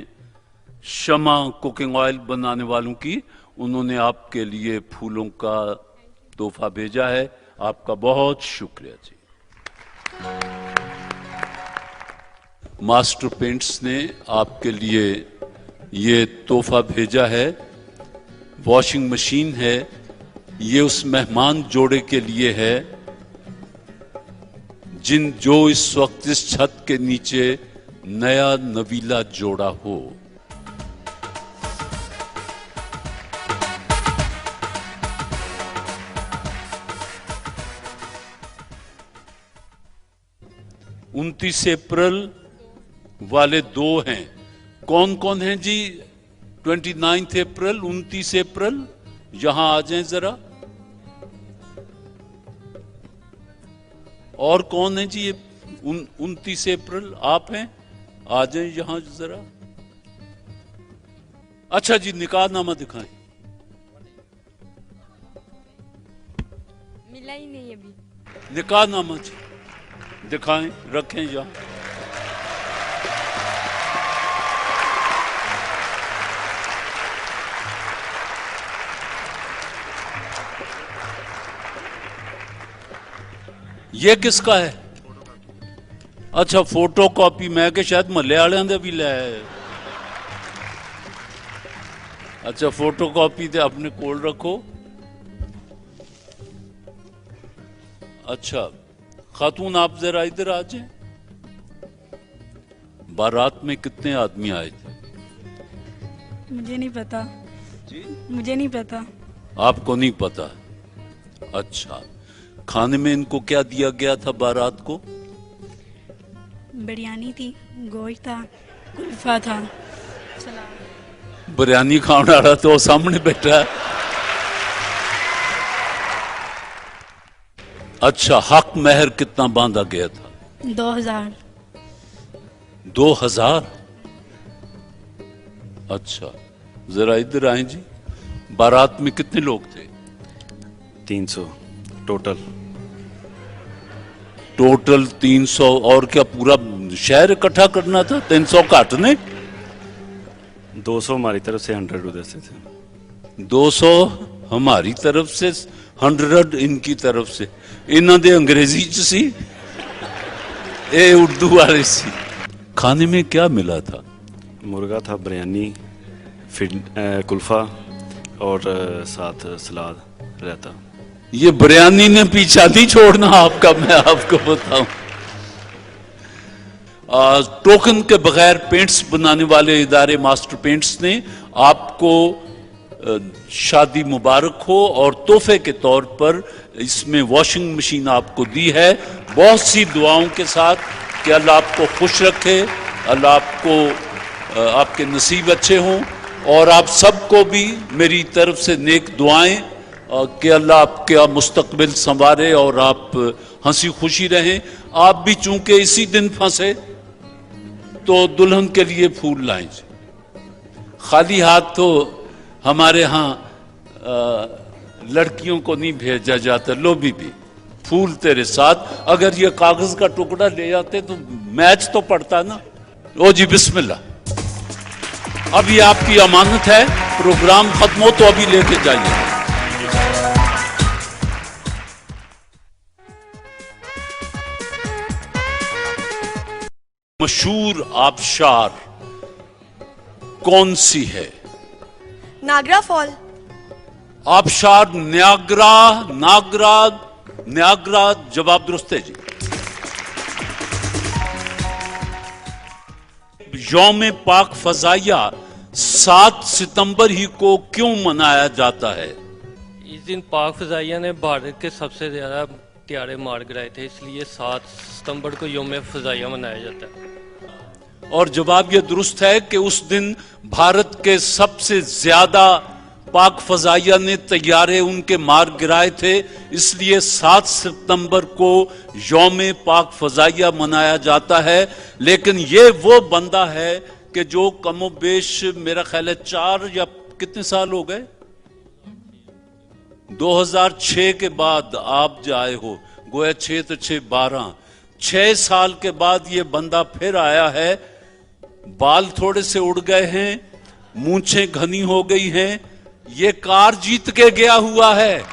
शमा कुकिंग ऑयल बनाने वालों की। उन्होंने आपके लिए फूलों का तोहफा भेजा है, आपका बहुत शुक्रिया जी। मास्टर पेंट्स ने आपके लिए ये तोहफा भेजा है, वॉशिंग मशीन है। ये उस मेहमान जोड़े के लिए है जो इस वक्त इस छत के नीचे नया नवीला जोड़ा हो। उनतीस अप्रैल वाले दो हैं। कौन कौन हैं जी? 29 अप्रैल, 29 अप्रैल, यहां आ जाएं जरा। और कौन है जी? ये 29 अप्रैल आप हैं, आ जाएं यहां जरा। अच्छा जी, निकाहनामा दिखाएं। मिला ही नहीं अभी। निकाहनामा जी दिखाएं, रखें यहां। ये किसका है? अच्छा, फोटो कॉपी मैं के शायद महल्ले वाले दे भी ले आए। अच्छा, फोटो कॉपी ते अपने कोल रखो। अच्छा खातून, आप जरा इधर आ जाए। बारात में कितने आदमी आए थे? मुझे नहीं पता जी, मुझे नहीं पता। आपको नहीं पता? अच्छा, खाने में इनको क्या दिया गया था बारात को? बिरयानी थी, गोश्त था, कुल्फा था, सलाद। बिरयानी खाने वाला तो सामने बैठा है। अच्छा, हक महर कितना बांधा गया था? 2000। 2000? अच्छा, जरा इधर आए जी। बारात में कितने लोग थे? 300 टोटल। टोटल 300। और क्या पूरा शहर इकट्ठा करना था? 300 काटने? 200 हमारी तरफ से, 100 उधर से थे। 200 हमारी तरफ से, 100 इनकी तरफ से। इन्हों दे अंग्रेजी च सी, ए उर्दू वाले सी। खाने में क्या मिला था? मुर्गा था, बिरयानी, फिर कुल्फा और साथ सलाद रहता। ये बिरयानी ने पीछा नहीं छोड़ना आपका, मैं आपको बताऊं। टोकन के बगैर पेंट्स बनाने वाले इदारे मास्टर पेंट्स ने आपको शादी मुबारक हो और तोहफे के तौर पर इसमें वॉशिंग मशीन आपको दी है, बहुत सी दुआओं के साथ कि अल्लाह आपको खुश रखे, अल्लाह आपको आपके नसीब अच्छे हों। और आप सबको भी मेरी तरफ से नेक दुआएं कि अल्लाह आपका मुस्तकबिल संवारे और आप हंसी खुशी रहें। आप भी चूंकि इसी दिन फंसे तो दुल्हन के लिए फूल लाएं। खाली हाथ तो हमारे यहाँ लड़कियों को नहीं भेजा जाता। लो बीबी, फूल तेरे साथ। अगर ये कागज का टुकड़ा ले जाते तो मैच तो पड़ता ना। ओ जी बिस्मिल्लाह, अभी आपकी अमानत है। प्रोग्राम खत्म हो तो अभी लेके जाइए। मशहूर आबशार कौन सी है? नागरा फॉल। आबशार न्यागरा। नागरा, न्यागरा जवाब दुरुस्त है जी। यौम पाक फजाइया 7 सितंबर ही को क्यों मनाया जाता है? इस दिन पाक फजाइया ने भारत के सबसे ज्यादा हत्यारे मार गिराए थे, इसलिए 7 सितंबर को यौम फ़ज़ाइया मनाया जाता है। और जवाब यह दुरुस्त है कि उस दिन भारत के सबसे ज्यादा पाक फजाइया ने तैयारे उनके मार गिराए थे, इसलिए 7 सितंबर को यौम पाक फजाइया मनाया जाता है। लेकिन ये वो बंदा है कि जो कमोबेश मेरा ख्याल है 4 या कितने साल हो गए, 2006 के बाद आप जाए हो, गोया 6 तो 6 12, 6 साल के बाद ये बंदा फिर आया है। बाल थोड़े से उड़ गए हैं, मूंछें घनी हो गई हैं, ये कार जीत के गया हुआ है।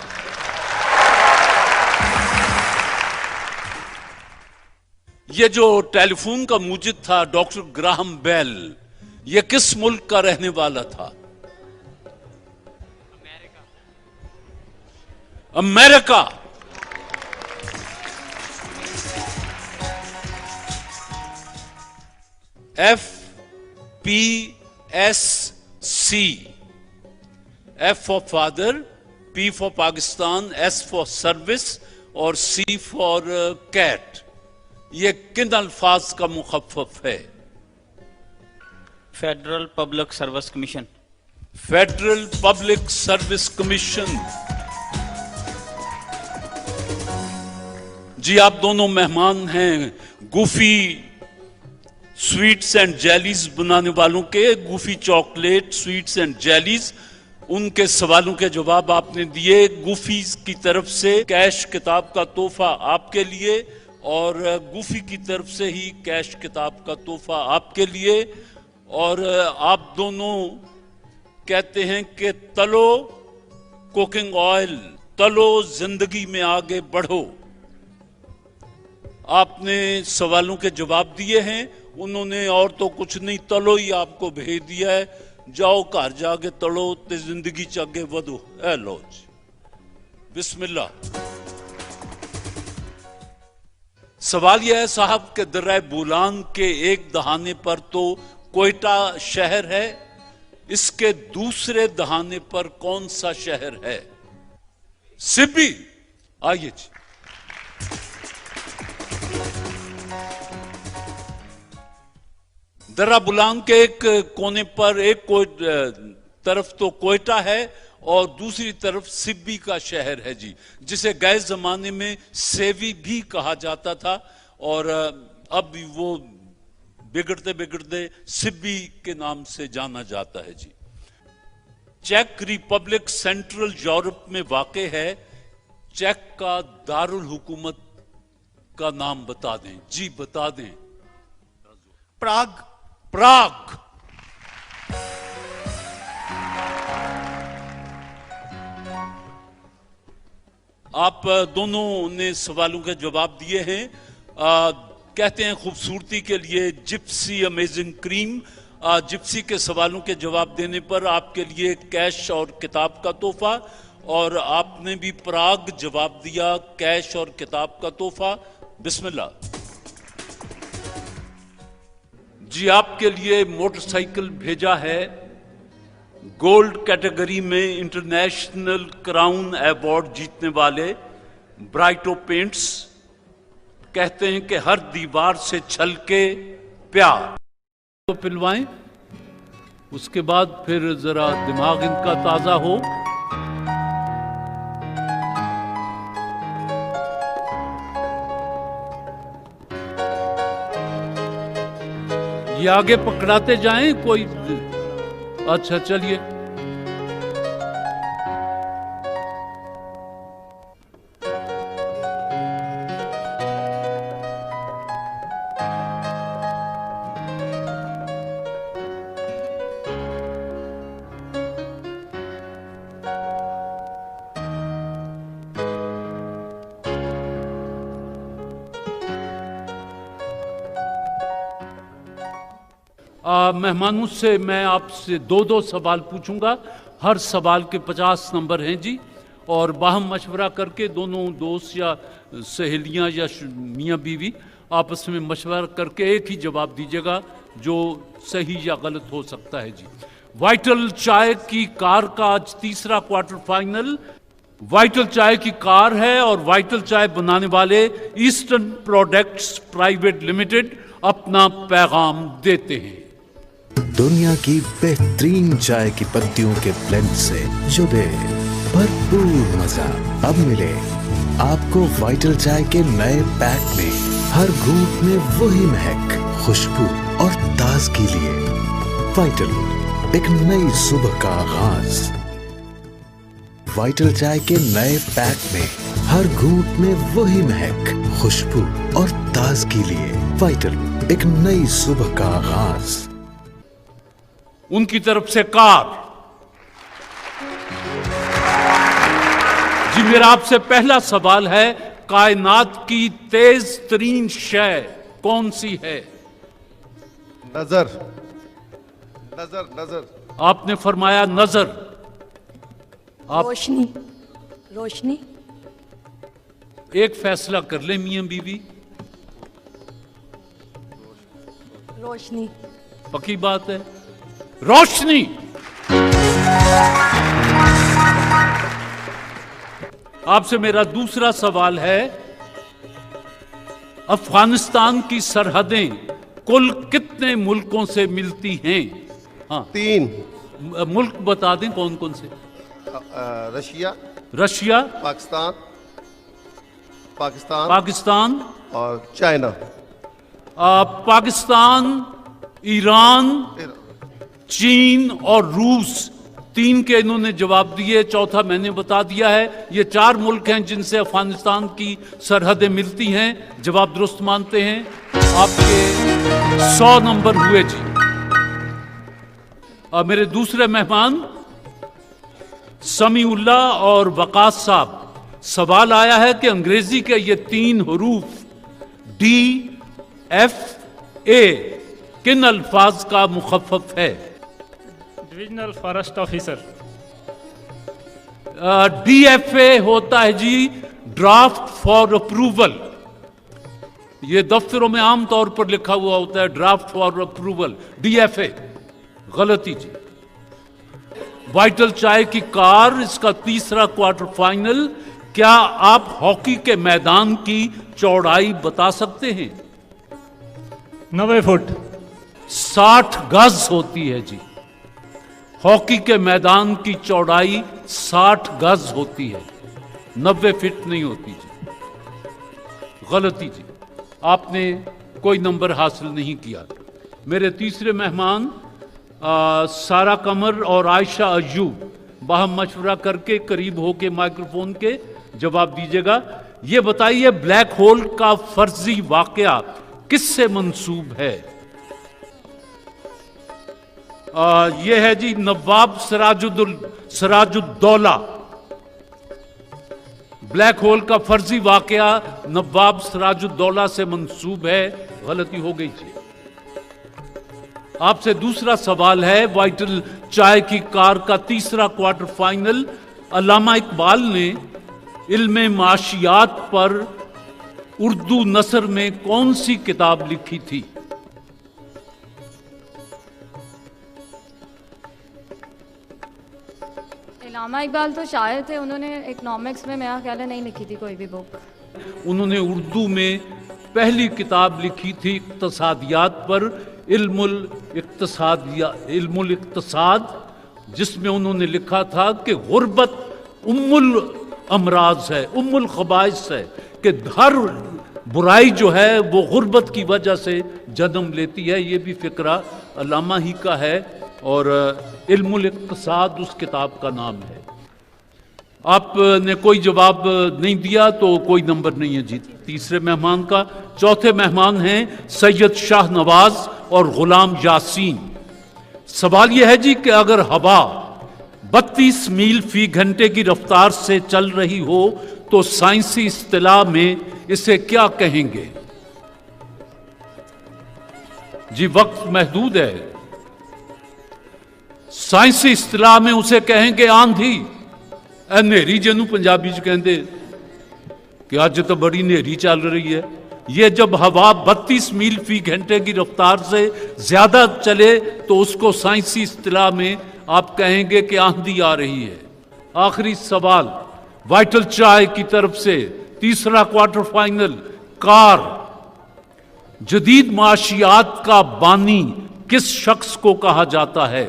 ये जो टेलीफोन का मुजिद था डॉक्टर ग्राहम बेल, ये किस मुल्क का रहने वाला था? America. FPSC, F for father, P for Pakistan, S for service और C फॉर कैट। ये किन अल्फाज का मुखफ़्फ़ है? Federal public service commission. Federal public service commission. जी आप दोनों मेहमान हैं गूफी स्वीट्स एंड जेलीज बनाने वालों के। Goofy chocolate, sweets and jellies, उनके सवालों के जवाब आपने दिए। गूफी की तरफ से कैश किताब का तोहफा आपके लिए और गूफी की तरफ से ही कैश किताब का तोहफा आपके लिए। और आप दोनों कहते हैं कि तलो कुकिंग ऑयल, तलो जिंदगी में आगे बढ़ो। आपने सवालों के जवाब दिए हैं, उन्होंने और तो कुछ नहीं, तलो ही आपको भेज दिया है। जाओ घर जाके तलो ते जिंदगी च अगे वधो। ए लो जी, बिस्मिल्लाह। सवाल यह है साहब के दर्रा बुलान के एक दहाने पर तो कोयटा शहर है, इसके दूसरे दहाने पर कौन सा शहर है? सिब्बी। आइए जी। दर्रा बुलान के एक कोने पर एक तरफ तो कोयटा है और दूसरी तरफ सिब्बी का शहर है जी, जिसे गए जमाने में सेवी भी कहा जाता था और अब वो बिगड़ते बिगड़ते सिब्बी के नाम से जाना जाता है जी। चेक रिपब्लिक सेंट्रल यूरोप में वाक़ है। चेक का दारुल हुकूमत का नाम बता दें जी, बता दें। प्राग। प्राग। आप दोनों ने सवालों के जवाब दिए हैं। कहते हैं खूबसूरती के लिए जिप्सी अमेजिंग क्रीम। जिप्सी के सवालों के जवाब देने पर आपके लिए कैश और किताब का तोहफा, और आपने भी प्राग जवाब दिया, कैश और किताब का तोहफा। बिस्मिल्लाह जी। आपके लिए मोटरसाइकिल भेजा है गोल्ड कैटेगरी में इंटरनेशनल क्राउन अवार्ड जीतने वाले ब्राइटो पेंट्स। कहते हैं कि हर दीवार से छलके प्यार तो पिलवाएं, उसके बाद फिर जरा दिमाग इनका ताजा हो। ये आगे पकड़ाते जाएं कोई। अच्छा चलिए। मेहमानों से मैं आपसे दो सवाल पूछूंगा। हर सवाल के 50 नंबर हैं जी, और बाहम मशवरा करके दोनों दोस्त या सहेलियां या मियाँ बीवी आपस में मशवरा करके एक ही जवाब दीजिएगा जो सही या गलत हो सकता है जी। वाइटल चाय की कार का आज तीसरा क्वार्टर फाइनल वाइटल चाय की कार है और वाइटल चाय बनाने वाले ईस्टर्न प्रोडक्ट्स प्राइवेट लिमिटेड अपना पैगाम देते हैं। दुनिया की बेहतरीन चाय की पत्तियों के ब्लेंड से जुड़े भरपूर मजा अब मिले आपको वाइटल चाय के नए पैक में। हर घूंट में वही महक, खुशबू और ताजगी लिए। वाइटल, एक नई सुबह का आगाज। वाइटल चाय के नए पैक में हर घूंट में वही महक, खुशबू और ताजगी लिए। वाइटल, एक नई सुबह का आगाज। उनकी तरफ से कार। जी मेरा आपसे पहला सवाल है, कायनात की तेज तरीन शय कौन सी है? नजर। नजर नजर। आपने फरमाया नजर। आप रोशनी। रोशनी। एक फैसला कर ले मियां बीवी। रोशनी। पक्की बात है, रोशनी। आपसे मेरा दूसरा सवाल है, अफगानिस्तान की सरहदें कुल कितने मुल्कों से मिलती हैं? हाँ, 3 मुल्क बता दें कौन कौन से। रशिया। रशिया, पाकिस्तान। पाकिस्तान। पाकिस्तान और चाइना। पाकिस्तान, ईरान, चीन और रूस, 3 के इन्होंने जवाब दिए, चौथा मैंने बता दिया है। ये 4 मुल्क हैं जिनसे अफगानिस्तान की सरहदें मिलती हैं। जवाब दुरुस्त मानते हैं। आपके 100 नंबर हुए जी। और मेरे दूसरे मेहमान समीउल्ला और वकास साहब, सवाल आया है कि अंग्रेजी के ये 3 हरूफ DFA किन अल्फाज का मुखफ़फ़ है? Divisional forest officer. DFA होता है जी ड्राफ्ट फॉर अप्रूवल। ये दफ्तरों में आमतौर पर लिखा हुआ होता है ड्राफ्ट फॉर अप्रूवल, DFA। गलती जी। वाइटल चाय की कार, इसका तीसरा क्वार्टर फाइनल। क्या आप हॉकी के मैदान की चौड़ाई बता सकते हैं? 90 फुट। 60 गज होती है जी। हॉकी के मैदान की चौड़ाई 60 गज होती है, 90 फीट नहीं होती जी। गलती जी, आपने कोई नंबर हासिल नहीं किया। मेरे तीसरे मेहमान सारा कमर और आयशा अय्यूब, बाहम मशवरा करके करीब होके माइक्रोफोन के जवाब दीजिएगा। ये बताइए, ब्लैक होल का फर्जी वाकया किससे मंसूब है? ये है जी नवाब सिराजुद्दौला। ब्लैक होल का फर्जी वाकया नवाब सिराजुद्दौला से मंसूब है। गलती हो गई जी। आपसे दूसरा सवाल है, वाइटल चाय की कार का तीसरा क्वार्टर फाइनल। अल्लामा इकबाल ने इल्मे माशियात पर उर्दू नसर में कौन सी किताब लिखी थी? अल्लामा इकबाल तो शायर थे, उन्होंने इकोनॉमिक्स में मेरा ख्याल है नहीं लिखी थी कोई भी बुक। उन्होंने उर्दू में पहली किताब लिखी थी इक्तसादियात पर, इल्मुल इक्तसाद, जिसमें उन्होंने लिखा था कि गुर्बत उम्मुल अमराज है, उम्मुल खबाइस है, कि हर बुराई जो है वो गुर्बत की वजह से जन्म लेती है। ये भी फिक्रा अल्लामा ही का है और इल्मुल इक्तसाद उस किताब का नाम है। आपने कोई जवाब नहीं दिया तो कोई नंबर नहीं है जी तीसरे मेहमान का। चौथे मेहमान हैं सैयद शाह नवाज और गुलाम यासीन। सवाल यह है जी कि अगर हवा 32 मील फी घंटे की रफ्तार से चल रही हो तो साइंसी इस्तिलाह में इसे क्या कहेंगे? जी वक्त महदूद है। साइंसी इस्तिलाह में उसे कहेंगे आंधी। नेरी जिन्हों पंजाबी च कहते कि अज तो बड़ी नेरी चल रही है। ये जब हवा 32 मील फी घंटे की रफ्तार से ज्यादा चले तो उसको साइंसी इस्तिलाह में आप कहेंगे कि आंधी आ रही है। आखिरी सवाल, वाइटल चाय की तरफ से तीसरा क्वार्टर फाइनल कार। जदीद माशियात का बानी किस शख्स को कहा जाता है?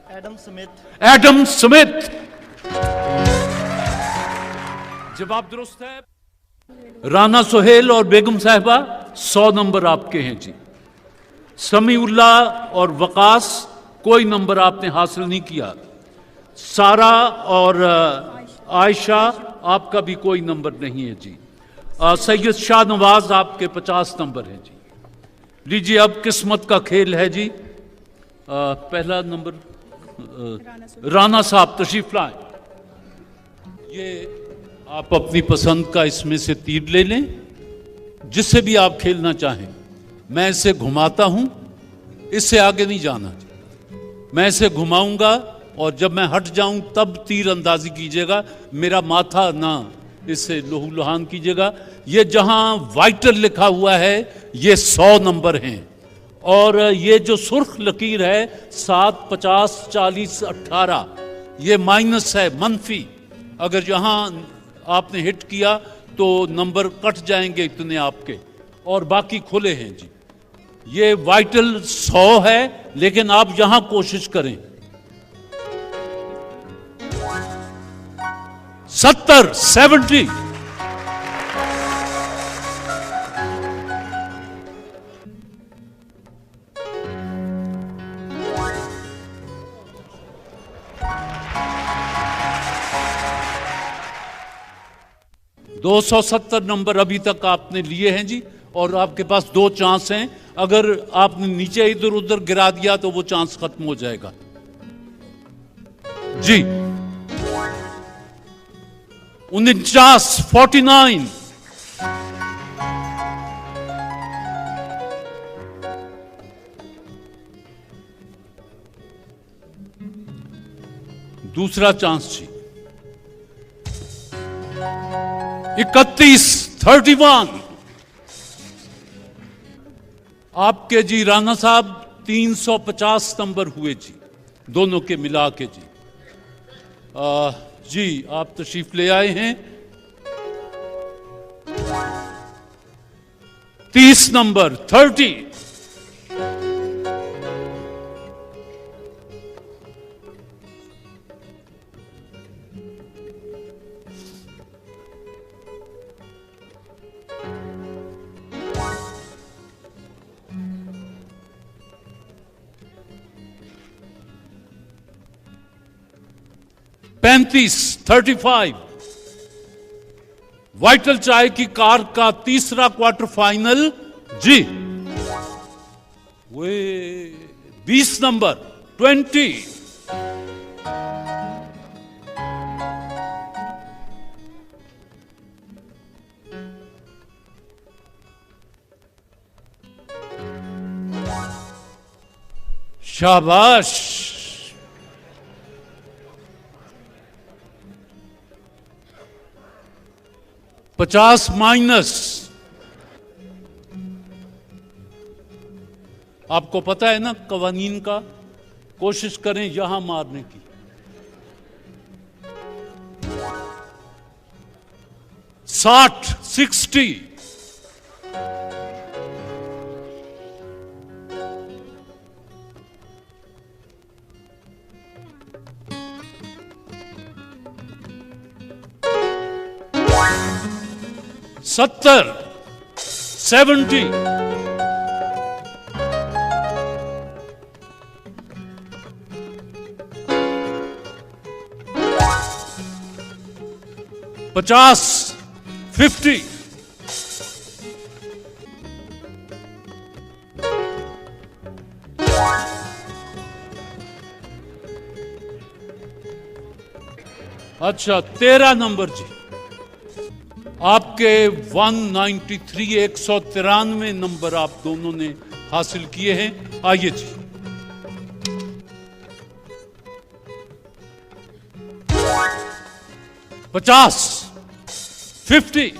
Adam Smith. Adam Smith. जवाब दुरुस्त है। राना सुहेल और बेगम साहिबा 100 नंबर आपके हैं जी। समीउल्लाह और वकास कोई नंबर आपने हासिल नहीं किया। सारा और आयशा आपका भी कोई नंबर नहीं है जी। सैयद शाह नवाज आपके 50 नंबर हैं जी। लीजिए अब किस्मत का खेल है जी। पहला नंबर राना साहब तशरीफ लाएं। ये आप अपनी पसंद का इसमें से तीर ले लें, जिससे भी आप खेलना चाहें। मैं इसे घुमाता हूं, इससे आगे नहीं जाना। मैं इसे घुमाऊंगा और जब मैं हट जाऊं तब तीर अंदाजी कीजिएगा, मेरा माथा ना इससे लहूलुहान कीजिएगा। ये जहां वाइटल लिखा हुआ है ये 100 नंबर हैं, और ये जो सुर्ख लकीर है 7, 50, 40, 18 ये माइनस है, मनफी। अगर यहां आपने हिट किया तो नंबर कट जाएंगे इतने आपके, और बाकी खुले हैं जी। ये वाइटल 100 है, लेकिन आप यहां कोशिश करें। 70, 70। दो 270 नंबर अभी तक आपने लिए हैं जी, और आपके पास 2 चांस हैं। अगर आपने नीचे इधर उधर गिरा दिया तो वो चांस खत्म हो जाएगा जी। 49, 49। दूसरा चांस जी। 31, 31। आपके जी राना साहब 350 नंबर हुए जी, दोनों के मिला के जी। जी आप तशरीफ ले आए हैं। 30 नंबर, 30। पैंतीस, 35। वाइटल चाय की कार का तीसरा क्वार्टर फाइनल जी। वे 20 नंबर, 20। शाबाश। 50 माइनस। आपको पता है ना कवानीन का, कोशिश करें यहां मारने की। 60, 60। सत्तर, 70। पचास, 50। अच्छा 13 नंबर जी। आपके 193, 193 नंबर आप दोनों ने हासिल किए हैं। आइए जी। पचास, 50।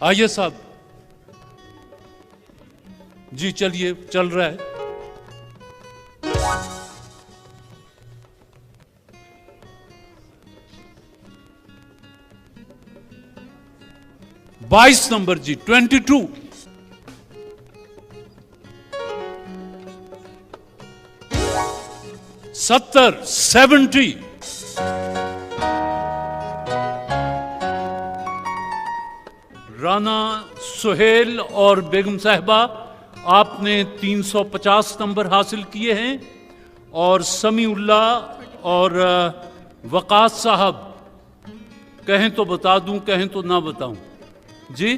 आइए साहब जी, चलिए, चल रहा है। बाईस नंबर जी, 22। सत्तर, 70। राना सुहेल और बेगम साहिबा, आपने 350 नंबर हासिल किए हैं। और समीउल्ला और वकास साहब, कहें तो बता दूं, कहें तो ना बताऊं जी?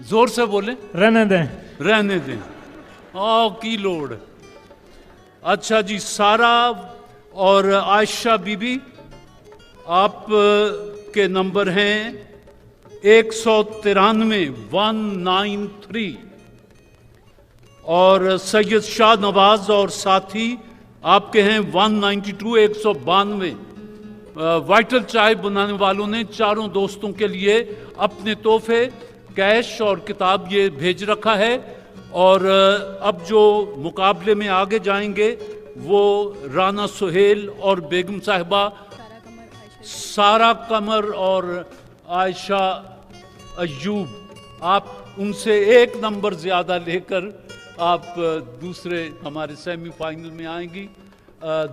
जोर से बोले। रहने दें। रहने दें। की लोड। अच्छा जी, सारा और आयशा बीबी, आप के नंबर हैं 193, 193। और सैयद शाह नवाज और साथी आपके हैं 192, 192। वाइटल चाय बनाने वालों ने चारों दोस्तों के लिए अपने तोहफे, कैश और किताब ये भेज रखा है। और अब जो मुकाबले में आगे जाएंगे वो राना सुहेल और बेगम साहिबा, सारा कमर और आयशा अय्यूब। आप उनसे एक नंबर ज्यादा लेकर आप दूसरे हमारे सेमीफाइनल में आएंगी।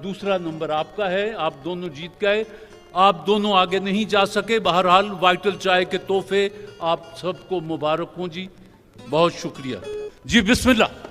दूसरा नंबर आपका है, आप दोनों जीत गए। आप दोनों आगे नहीं जा सके। बहरहाल वाइटल चाय के तोहफे आप सबको मुबारक हों जी, बहुत शुक्रिया जी। बिस्मिल्लाह।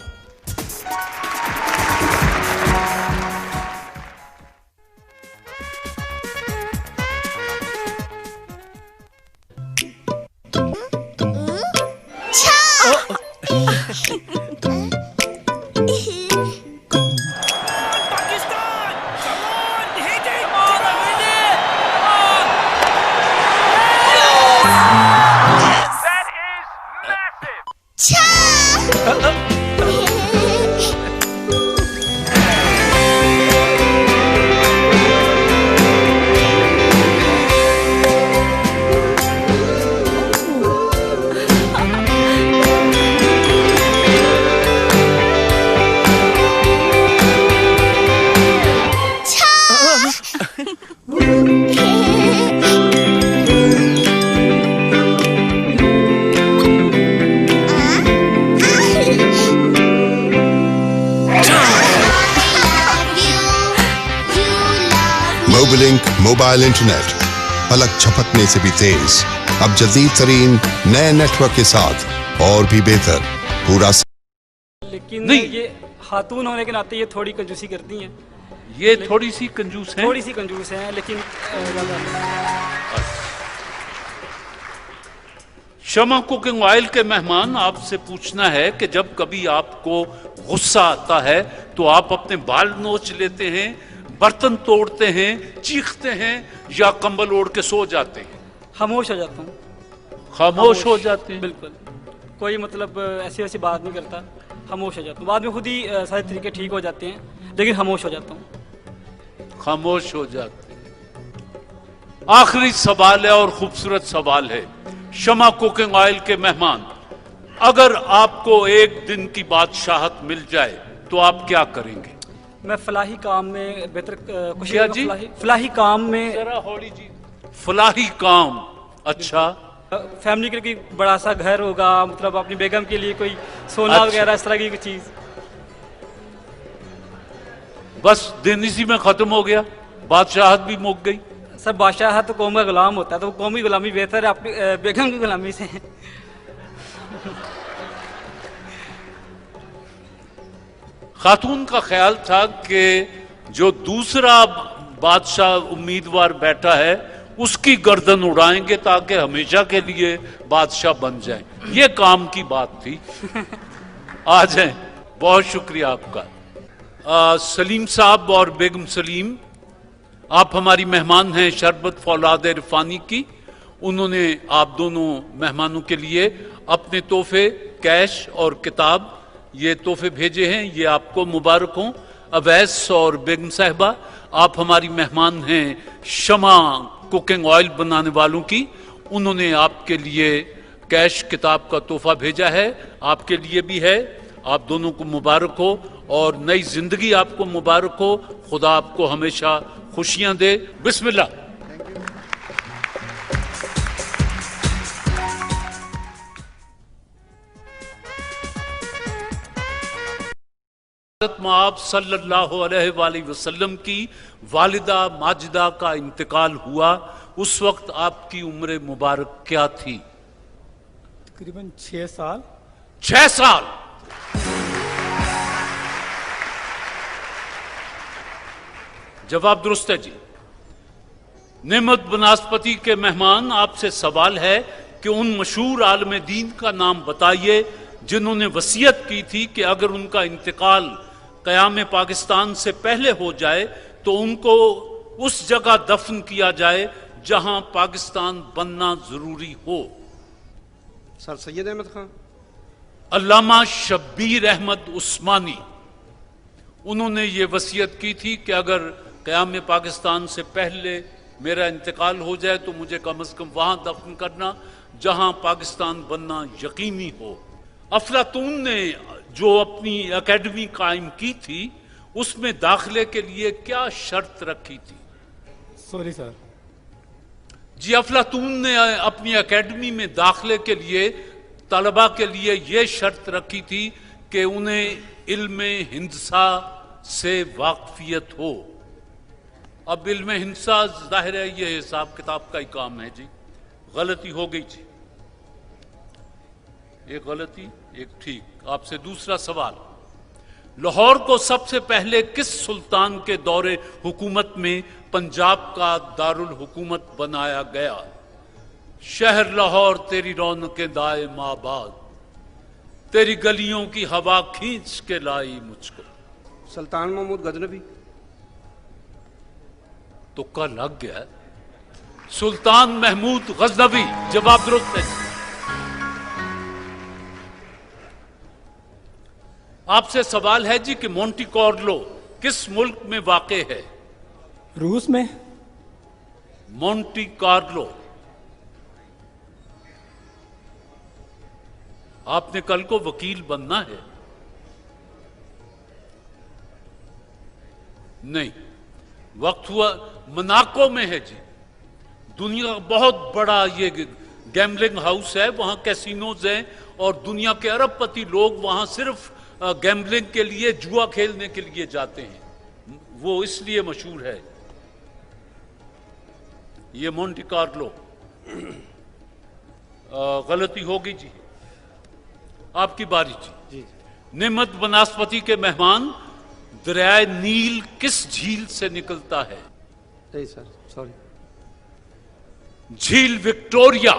मोबिलिंक मोबाइल इंटरनेट, पलक झपकने से भी तेज। अब जदीद तरीन नए नेटवर्क के साथ और भी बेहतर पूरा। लेकिन ये खातून होने के नाते ये थोड़ी कंजूसी करती हैं। ये थोड़ी सी कंजूस हैं। थोड़ी सी कंजूस हैं, लेकिन शमा कुकिंग ऑयल के मेहमान, आपसे पूछना है कि जब कभी आपको गुस्सा आता है तो आप अपने बाल नोच लेते हैं, बर्तन तोड़ते हैं, चीखते हैं, या कंबल ओढ़ के सो जाते हैं? खामोश हो जाता हूँ। खामोश हो जाते हैं? बिल्कुल, कोई मतलब ऐसी वैसी बात नहीं करता, खामोश हो जाता हूँ। बाद में खुद ही सारे तरीके ठीक हो जाते हैं, लेकिन खामोश हो जाता हूँ। खामोश हो जाते हैं। आखिरी सवाल है और खूबसूरत सवाल है। शमा कुकिंग ऑयल के मेहमान, अगर आपको एक दिन की बादशाहत मिल जाए तो आप क्या करेंगे? मैं फलाही काम में बेहतर क्या जी? फलाही काम में। जरा हौली जी। फलाही काम, अच्छा। फैमिली के लिए कोई बड़ा सा घर होगा, मतलब अपनी बेगम के लिए कोई सोना वगैरह इस तरह की कोई चीज। बस दिन इसी में खत्म हो गया, बादशाहत भी मुक गई। सब बादशाह तो कौम का गुलाम होता है, तो कौमी गुलामी बेहतर है अपनी बेगम की गुलामी से। खातून का ख्याल था कि जो दूसरा बादशाह उम्मीदवार बैठा है उसकी गर्दन उड़ाएंगे ताकि हमेशा के लिए बादशाह बन जाए। ये काम की बात थी। आ जाए, बहुत शुक्रिया आपका। सलीम साहब और बेगम सलीम, आप हमारी मेहमान हैं शरबत फौलाद इरफानी की। उन्होंने आप दोनों मेहमानों के लिए अपने तोहफे, कैश और किताब, ये तोहफे भेजे हैं। ये आपको मुबारक हों। अवैस और बेगम साहिबा, आप हमारी मेहमान हैं शमा कुकिंग ऑयल बनाने वालों की। उन्होंने आपके लिए कैश किताब का तोहफा भेजा है, आपके लिए भी है। आप दोनों को मुबारक हो और नई जिंदगी आपको मुबारक हो। खुदा आपको हमेशा खुशियां दे। बिस्मिल्लाह। आप सल्लल्लाहु अलैहि वसल्लम की वालिदा माजिदा का इंतकाल हुआ, उस वक्त आपकी उम्र मुबारक क्या थी? तकरीबन 6 साल। 6 साल। जवाब दुरुस्त है जी। नेमत बनास्पति के मेहमान, आपसे सवाल है कि उन मशहूर आलम दीन का नाम बताइए जिन्होंने वसीयत की थी कि अगर उनका इंतकाल क़याम पाकिस्तान से पहले हो जाए तो उनको उस जगह दफन किया जाए जहां पाकिस्तान बनना जरूरी हो। सर सैयद अहमद खान। अल्लामा शब्बीर अहमद उस्मानी, उन्होंने ये वसीयत की थी कि अगर क़याम पाकिस्तान से पहले मेरा इंतकाल हो जाए तो मुझे कम से कम वहां दफन करना जहां पाकिस्तान बनना यकीनी हो। अफलातून ने जो अपनी एकेडमी कायम की थी उसमें दाखिले के लिए क्या शर्त रखी थी? Sorry sir. जी, अफलातून ने अपनी एकेडमी में दाखिले के लिए तलबा के लिए यह शर्त रखी थी कि उन्हें इल्म हिंसा से वाकफियत हो। अब इल्म हिंसा जाहिर है ये हिसाब किताब का ही काम है जी। गलती हो गई जी, एक गलती एक ठीक। आपसे दूसरा सवाल, लाहौर को सबसे पहले किस सुल्तान के दौरे हुकूमत में पंजाब का दारुल हुकूमत बनाया गया? शहर लाहौर तेरी रौनकें दाए माबाद, तेरी गलियों की हवा खींच के लाई मुझको। सुल्तान महमूद गजनवी। तुक्का लग गया। सुल्तान महमूद गजनवी। जवाब दुरुस्त है। आपसे सवाल है जी कि मोंटी कार्लो किस मुल्क में वाक़ है? रूस में। Monte Carlo. आपने कल को वकील बनना है? नहीं, वक्त हुआ। मोनाको में है जी, दुनिया का बहुत बड़ा ये गैम्बलिंग हाउस है, वहां कैसीनोज हैं और दुनिया के अरबपति लोग वहां सिर्फ गैम्बलिंग के लिए, जुआ खेलने के लिए जाते हैं। वो इसलिए मशहूर है ये मोंटी कार्लो। गलती होगी जी। आपकी बारी जी। नेमत बनास्पति के मेहमान, दरियाए नील किस झील से निकलता है? नहीं सर, सॉरी। झील विक्टोरिया।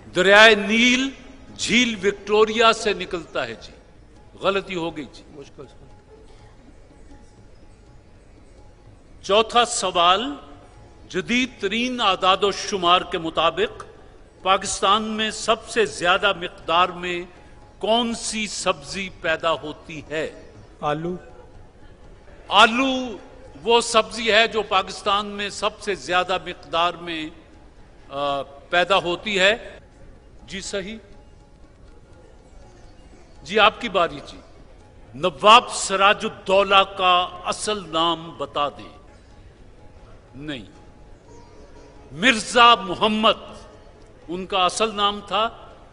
दरियाए नील झील विक्टोरिया से निकलता है जी। गलती हो गई जी। मुश्किल। चौथा सवाल, जदीद तरीन आदादो शुमार के मुताबिक पाकिस्तान में सबसे ज्यादा मिकदार में कौन सी सब्जी पैदा होती है? आलू। आलू वो सब्जी है जो पाकिस्तान में सबसे ज्यादा मिकदार में पैदा होती है। जी सही जी। आपकी बारी जी। नवाब सिराजुद्दौला का असल नाम बता दें। नहीं, मिर्जा मोहम्मद उनका असल नाम था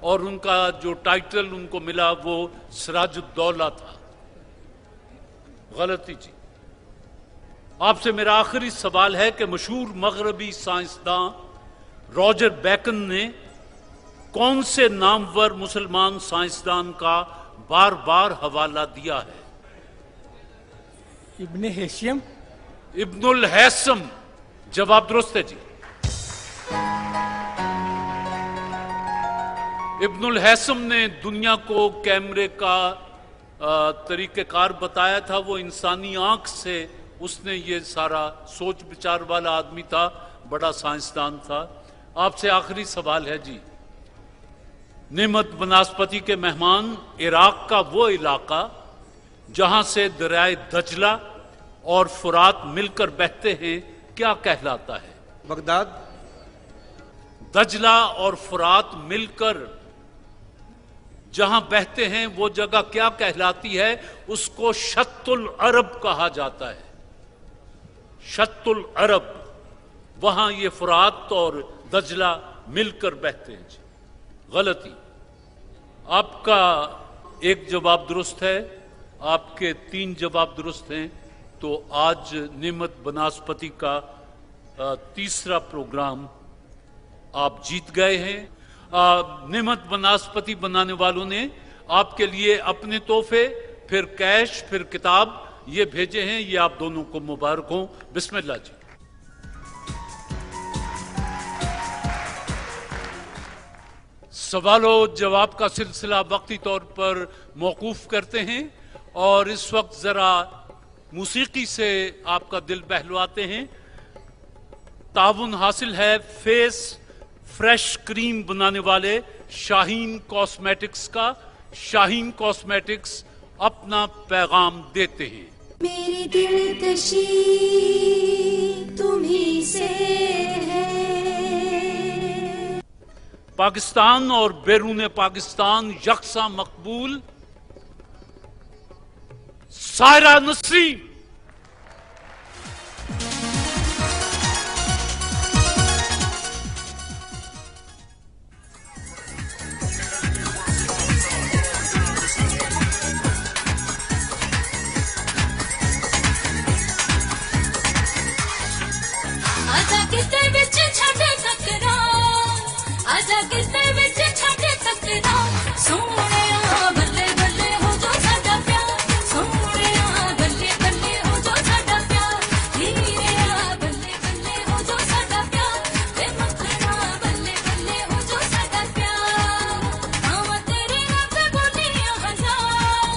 और उनका जो टाइटल उनको मिला वो सिराजुद्दौला था। गलती जी। आपसे मेरा आखिरी सवाल है कि मशहूर मगरबी साइंसदान रॉजर बेकन ने कौन से नामवर मुसलमान साइंसदान का बार बार हवाला दिया है? इब्ने हैशम। इब्नुल हैसम। जवाब दुरुस्त है जी। इब्नुल हैसम ने दुनिया को कैमरे का तरीक़ेकार बताया था। वो इंसानी आंख से उसने ये सारा सोच विचार वाला आदमी था, बड़ा साइंसदान था। आपसे आखिरी सवाल है जी। नेमत बनास्पति के मेहमान, इराक का वो इलाका जहां से दरियाए दजला और फुरात मिलकर बहते हैं क्या कहलाता है? बगदाद। दजला और फुरात मिलकर जहां बहते हैं वो जगह क्या कहलाती है? उसको शत्तुल अरब कहा जाता है। शत्तुल अरब, वहां ये फुरात और दजला मिलकर बहते हैं। जी गलती। आपका एक जवाब दुरुस्त है, आपके 3 जवाब दुरुस्त हैं। तो आज नेमत बनास्पति का तीसरा प्रोग्राम आप जीत गए हैं। नेमत बनास्पति बनाने वालों ने आपके लिए अपने तोहफे, फिर कैश, फिर किताब ये भेजे हैं। ये आप दोनों को मुबारक हो। बिस्मिल्लाह जी। सवालों जवाब का सिलसिला वक्ती तौर पर मौकूफ करते हैं और इस वक्त जरा मौसीकी से आपका दिल बहलवाते हैं। ताउन हासिल है फेस फ्रेश क्रीम बनाने वाले शाहीन कॉस्मेटिक्स का। शाहीन कॉस्मेटिक्स अपना पैगाम देते हैं। मेरी दिलकशी तुम्ही से है। पाकिस्तान और बैरून पाकिस्तान यकसा मकबूल सायरा नसरीन। आजा किते विच छाड़े तकरा, आजा किते विच छाड़े तकरा। सोहणिया बल्ले बल्ले हो जो साडा प्यार, सोहणिया बल्ले बल्ले हो जो साडा प्यार। हीरिया बल्ले बल्ले हो जो साडा प्यार, वे मखना बल्ले बल्ले हो जो साडा प्यार। आवा तेरे नाम पे बोलियां हजार,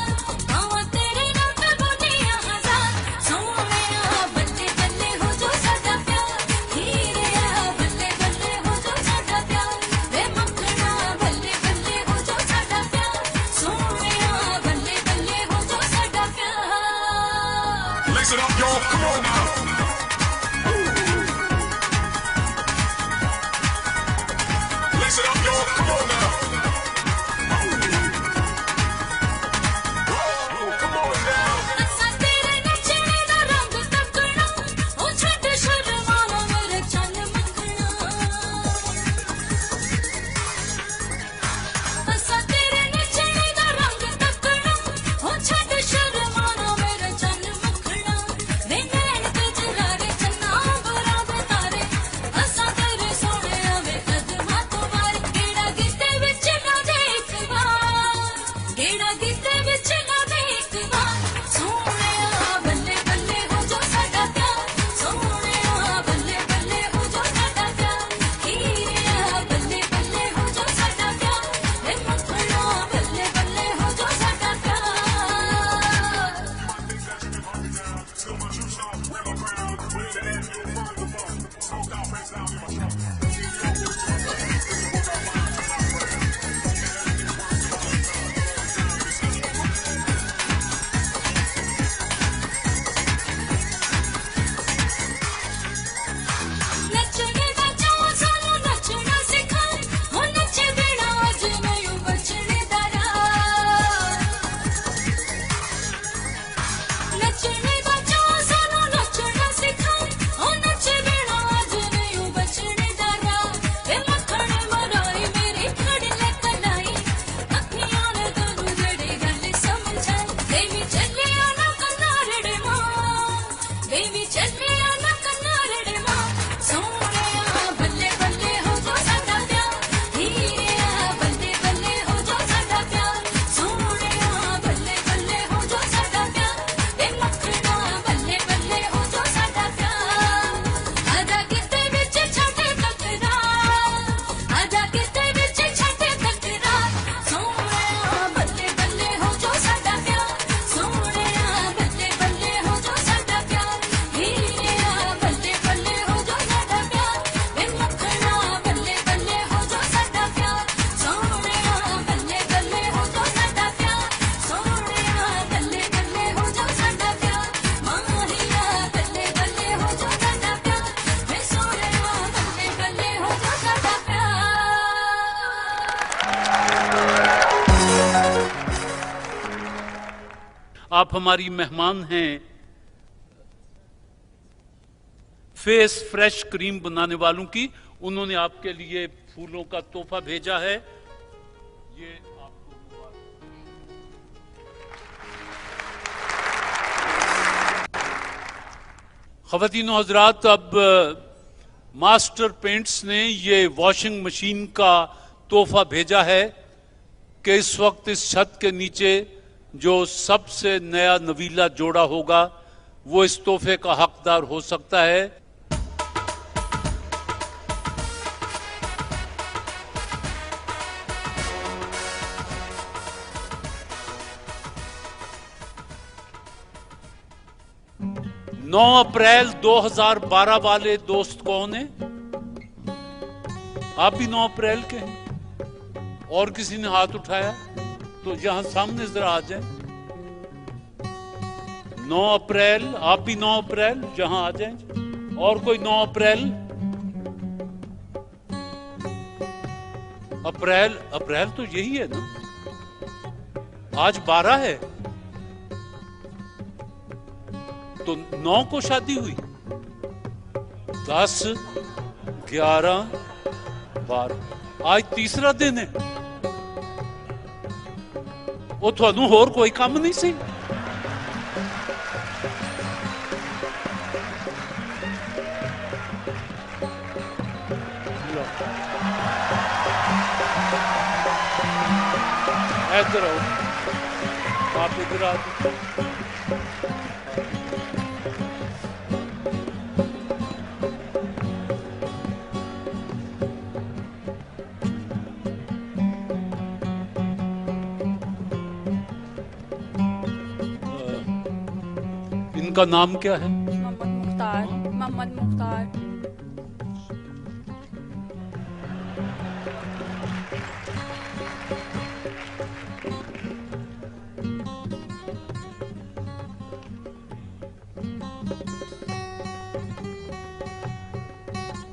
आवा तेरे नाम पे बोलियां हजार। सोहणिया बल्ले बल्ले हो जो साडा प्यार, हीरिया बल्ले बल्ले हो जो साडा प्यार। वे मखना बल्ले बल्ले हो जो साडा प्यार, सोहणिया बल्ले बल्ले हो जो साडा प्यार। Listen up, y'all. Come on now. Listen up, y'all. Come on now. Come on now. असा तेरे नचने दा रंग तकना, ओ छड़ शर्माना मेरे चन मखना। असा तेरे नचने दा रंग तकना, ओ छड़ शर्माना मेरे चन मखना। वे नैन ते आप हमारी मेहमान हैं। फेस फ्रेश क्रीम बनाने वालों की, उन्होंने आपके लिए फूलों का तोहफा भेजा है। ये आपको ख़वातीनो हज़रात, अब मास्टर पेंट्स ने ये वॉशिंग मशीन का तोहफा भेजा है कि इस वक्त इस छत के नीचे जो सबसे नया नवीला जोड़ा होगा वो इस तोहफे का हकदार हो सकता है। नौ अप्रैल 2012 वाले दोस्त कौन है? आप भी 9 अप्रैल के हैं? और किसी ने हाथ उठाया तो यहां सामने जरा आ जाए। 9 अप्रैल, आप भी 9 अप्रैल, यहां आ जाए। और कोई 9 अप्रैल? अप्रैल तो यही है ना, आज 12 है तो 9 को शादी हुई। 10, 11, 12, आज तीसरा दिन है। वो थानू होर कोई काम नहीं सी? इधर आओ, आप इधर आ जाओ। इनका नाम क्या है? मोहम्मद मुख्तार।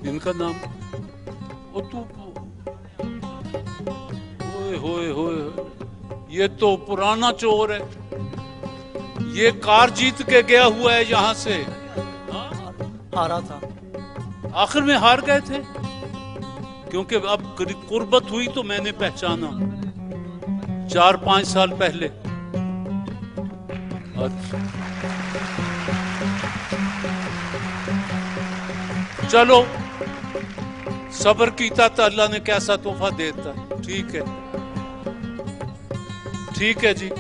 इनका नाम? ओ तू, होए होए होए, ये तो पुराना चोर है। ये कार जीत के गया हुआ है यहां से। हारा था, आखिर में हार गए थे, क्योंकि अब कुर्बत हुई तो मैंने पहचाना 4-5 साल पहले। अच्छा, चलो सब्र कीता तो अल्लाह ने कैसा तोहफा देता। ठीक है, ठीक है जी।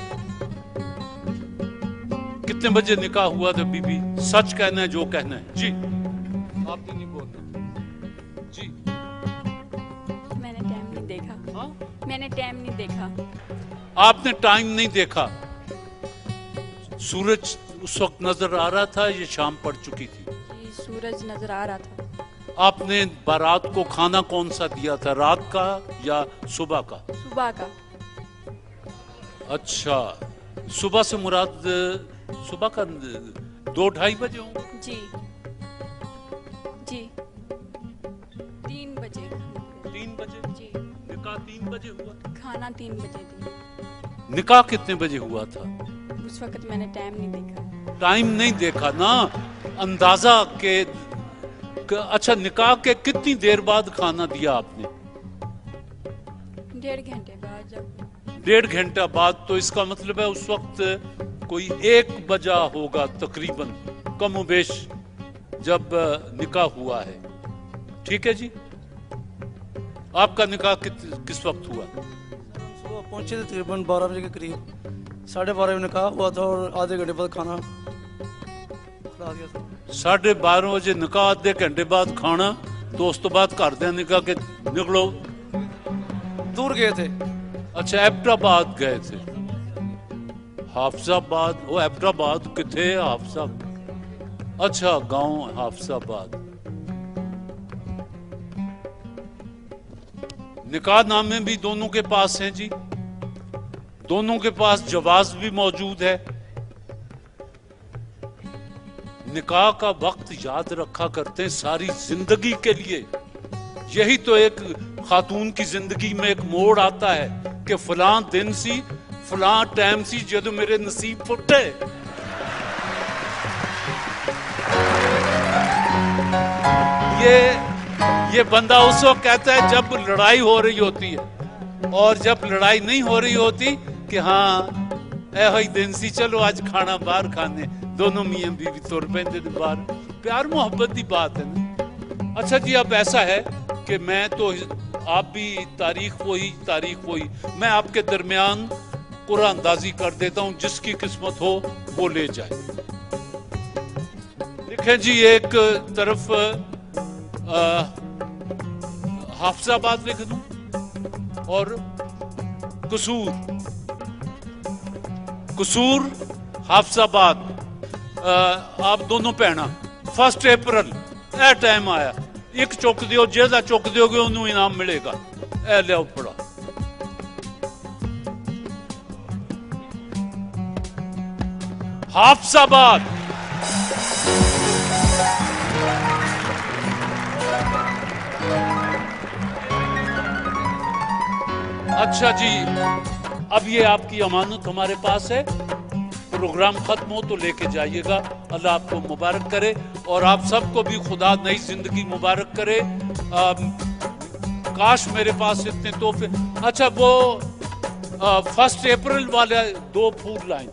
कितने बजे निकाह हुआ था बीबी? सच कहना है, जो कहना है जी। आपने नहीं बोलना जी। मैंने टाइम नहीं देखा। हाँ? मैंने टाइम नहीं देखा। आपने टाइम नहीं देखा? सूरज उस वक्त नजर आ रहा था, ये शाम पड़ चुकी थी? जी, सूरज नजर आ रहा था। आपने बारात को खाना कौन सा दिया था, रात का या सुबह का? सुबह का। अच्छा, सुबह से मुराद सुबह का 2-2:30 बजे होंगे? जी जी, 3 बजे। 3 बजे? जी। निकाह 3 बजे हुआ? खाना 3 बजे दी। निकाह कितने बजे हुआ था? उस वक्त मैंने टाइम नहीं देखा। टाइम नहीं देखा ना, अंदाजा के। अच्छा, निकाह के कितनी देर बाद खाना दिया आपने? 1.5 घंटे बाद। जब 1.5 घंटा बाद, तो इसका मतलब है उस वक्त कोई 1 बजा होगा तकरीबन, कम बेश, जब निकाह हुआ है। ठीक है जी। आपका निकाह किस वक्त हुआ? सुबह पहुंचे थे तकरीबन 12 बजे के करीब। 12:30 बजे निकाह हुआ था और आधे घंटे बाद खाना खिला दिया था। 12:30 बजे निकाह, आधे घंटे बाद खाना, तो उस तो बाद घर दे निकाह के निकलो। दूर गए थे। अच्छा, एबटाबाद गए थे। हाफजाबाद? वो एबटाबाद किथे? हाफजा, अच्छा, गांव हाफजाबाद। निकाह नामे भी दोनों के पास हैं जी, दोनों के पास जवाज भी मौजूद है। निकाह का वक्त याद रखा करते हैं सारी जिंदगी के लिए। यही तो एक खातून की जिंदगी में एक मोड़ आता है कि फलां दिन सी फलां टाइम सी जदों मेरे नसीब फुटे। ये बंदा उस वक्त कहता है जब लड़ाई हो रही होती है, और जब लड़ाई नहीं हो रही होती कि हाँ ऐ दिन सी चलो आज खाना बाहर खाने, दोनों मियां बीवी तुर पैंदे ने बाहर। प्यार मोहब्बत की बात है ना। अच्छा जी, अब ऐसा है कि मैं तो आप भी तारीख वही, मैं आपके दरमियान कुरान अंदाजी कर देता हूं, जिसकी किस्मत हो वो ले जाए। देखें जी, एक तरफ हाफिजाबाद लिख दूं और कसूर हाफिजाबाद, आप दोनों भैणा 1 अप्रैल ए टाइम आया, एक चुक दियो, जेदा चुक दियोगे उन्होंने इनाम मिलेगा। ए लियाओ पड़ा। हाफिजाबाद अच्छा जी, अब ये आपकी अमानत हमारे पास है। प्रोग्राम खत्म हो तो लेके जाइएगा। अल्लाह आपको मुबारक करे और आप सबको भी खुदा नई जिंदगी मुबारक करे। काश मेरे पास इतने तोहफे। अच्छा, वो 1 अप्रैल वाले 2 फूल लाएं।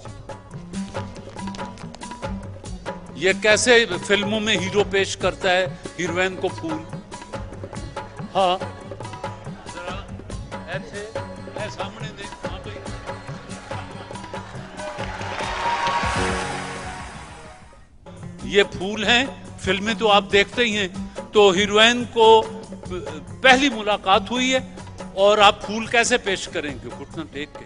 ये कैसे फिल्मों में हीरो पेश करता है हीरोइन को फूल। हाँ जरा ऐसे सामने देख। हाँ भाई, ये फूल हैं। फिल्में तो आप देखते ही हैं। तो हीरोइन को पहली मुलाकात हुई है और आप फूल कैसे पेश करेंगे घुटना टेक के।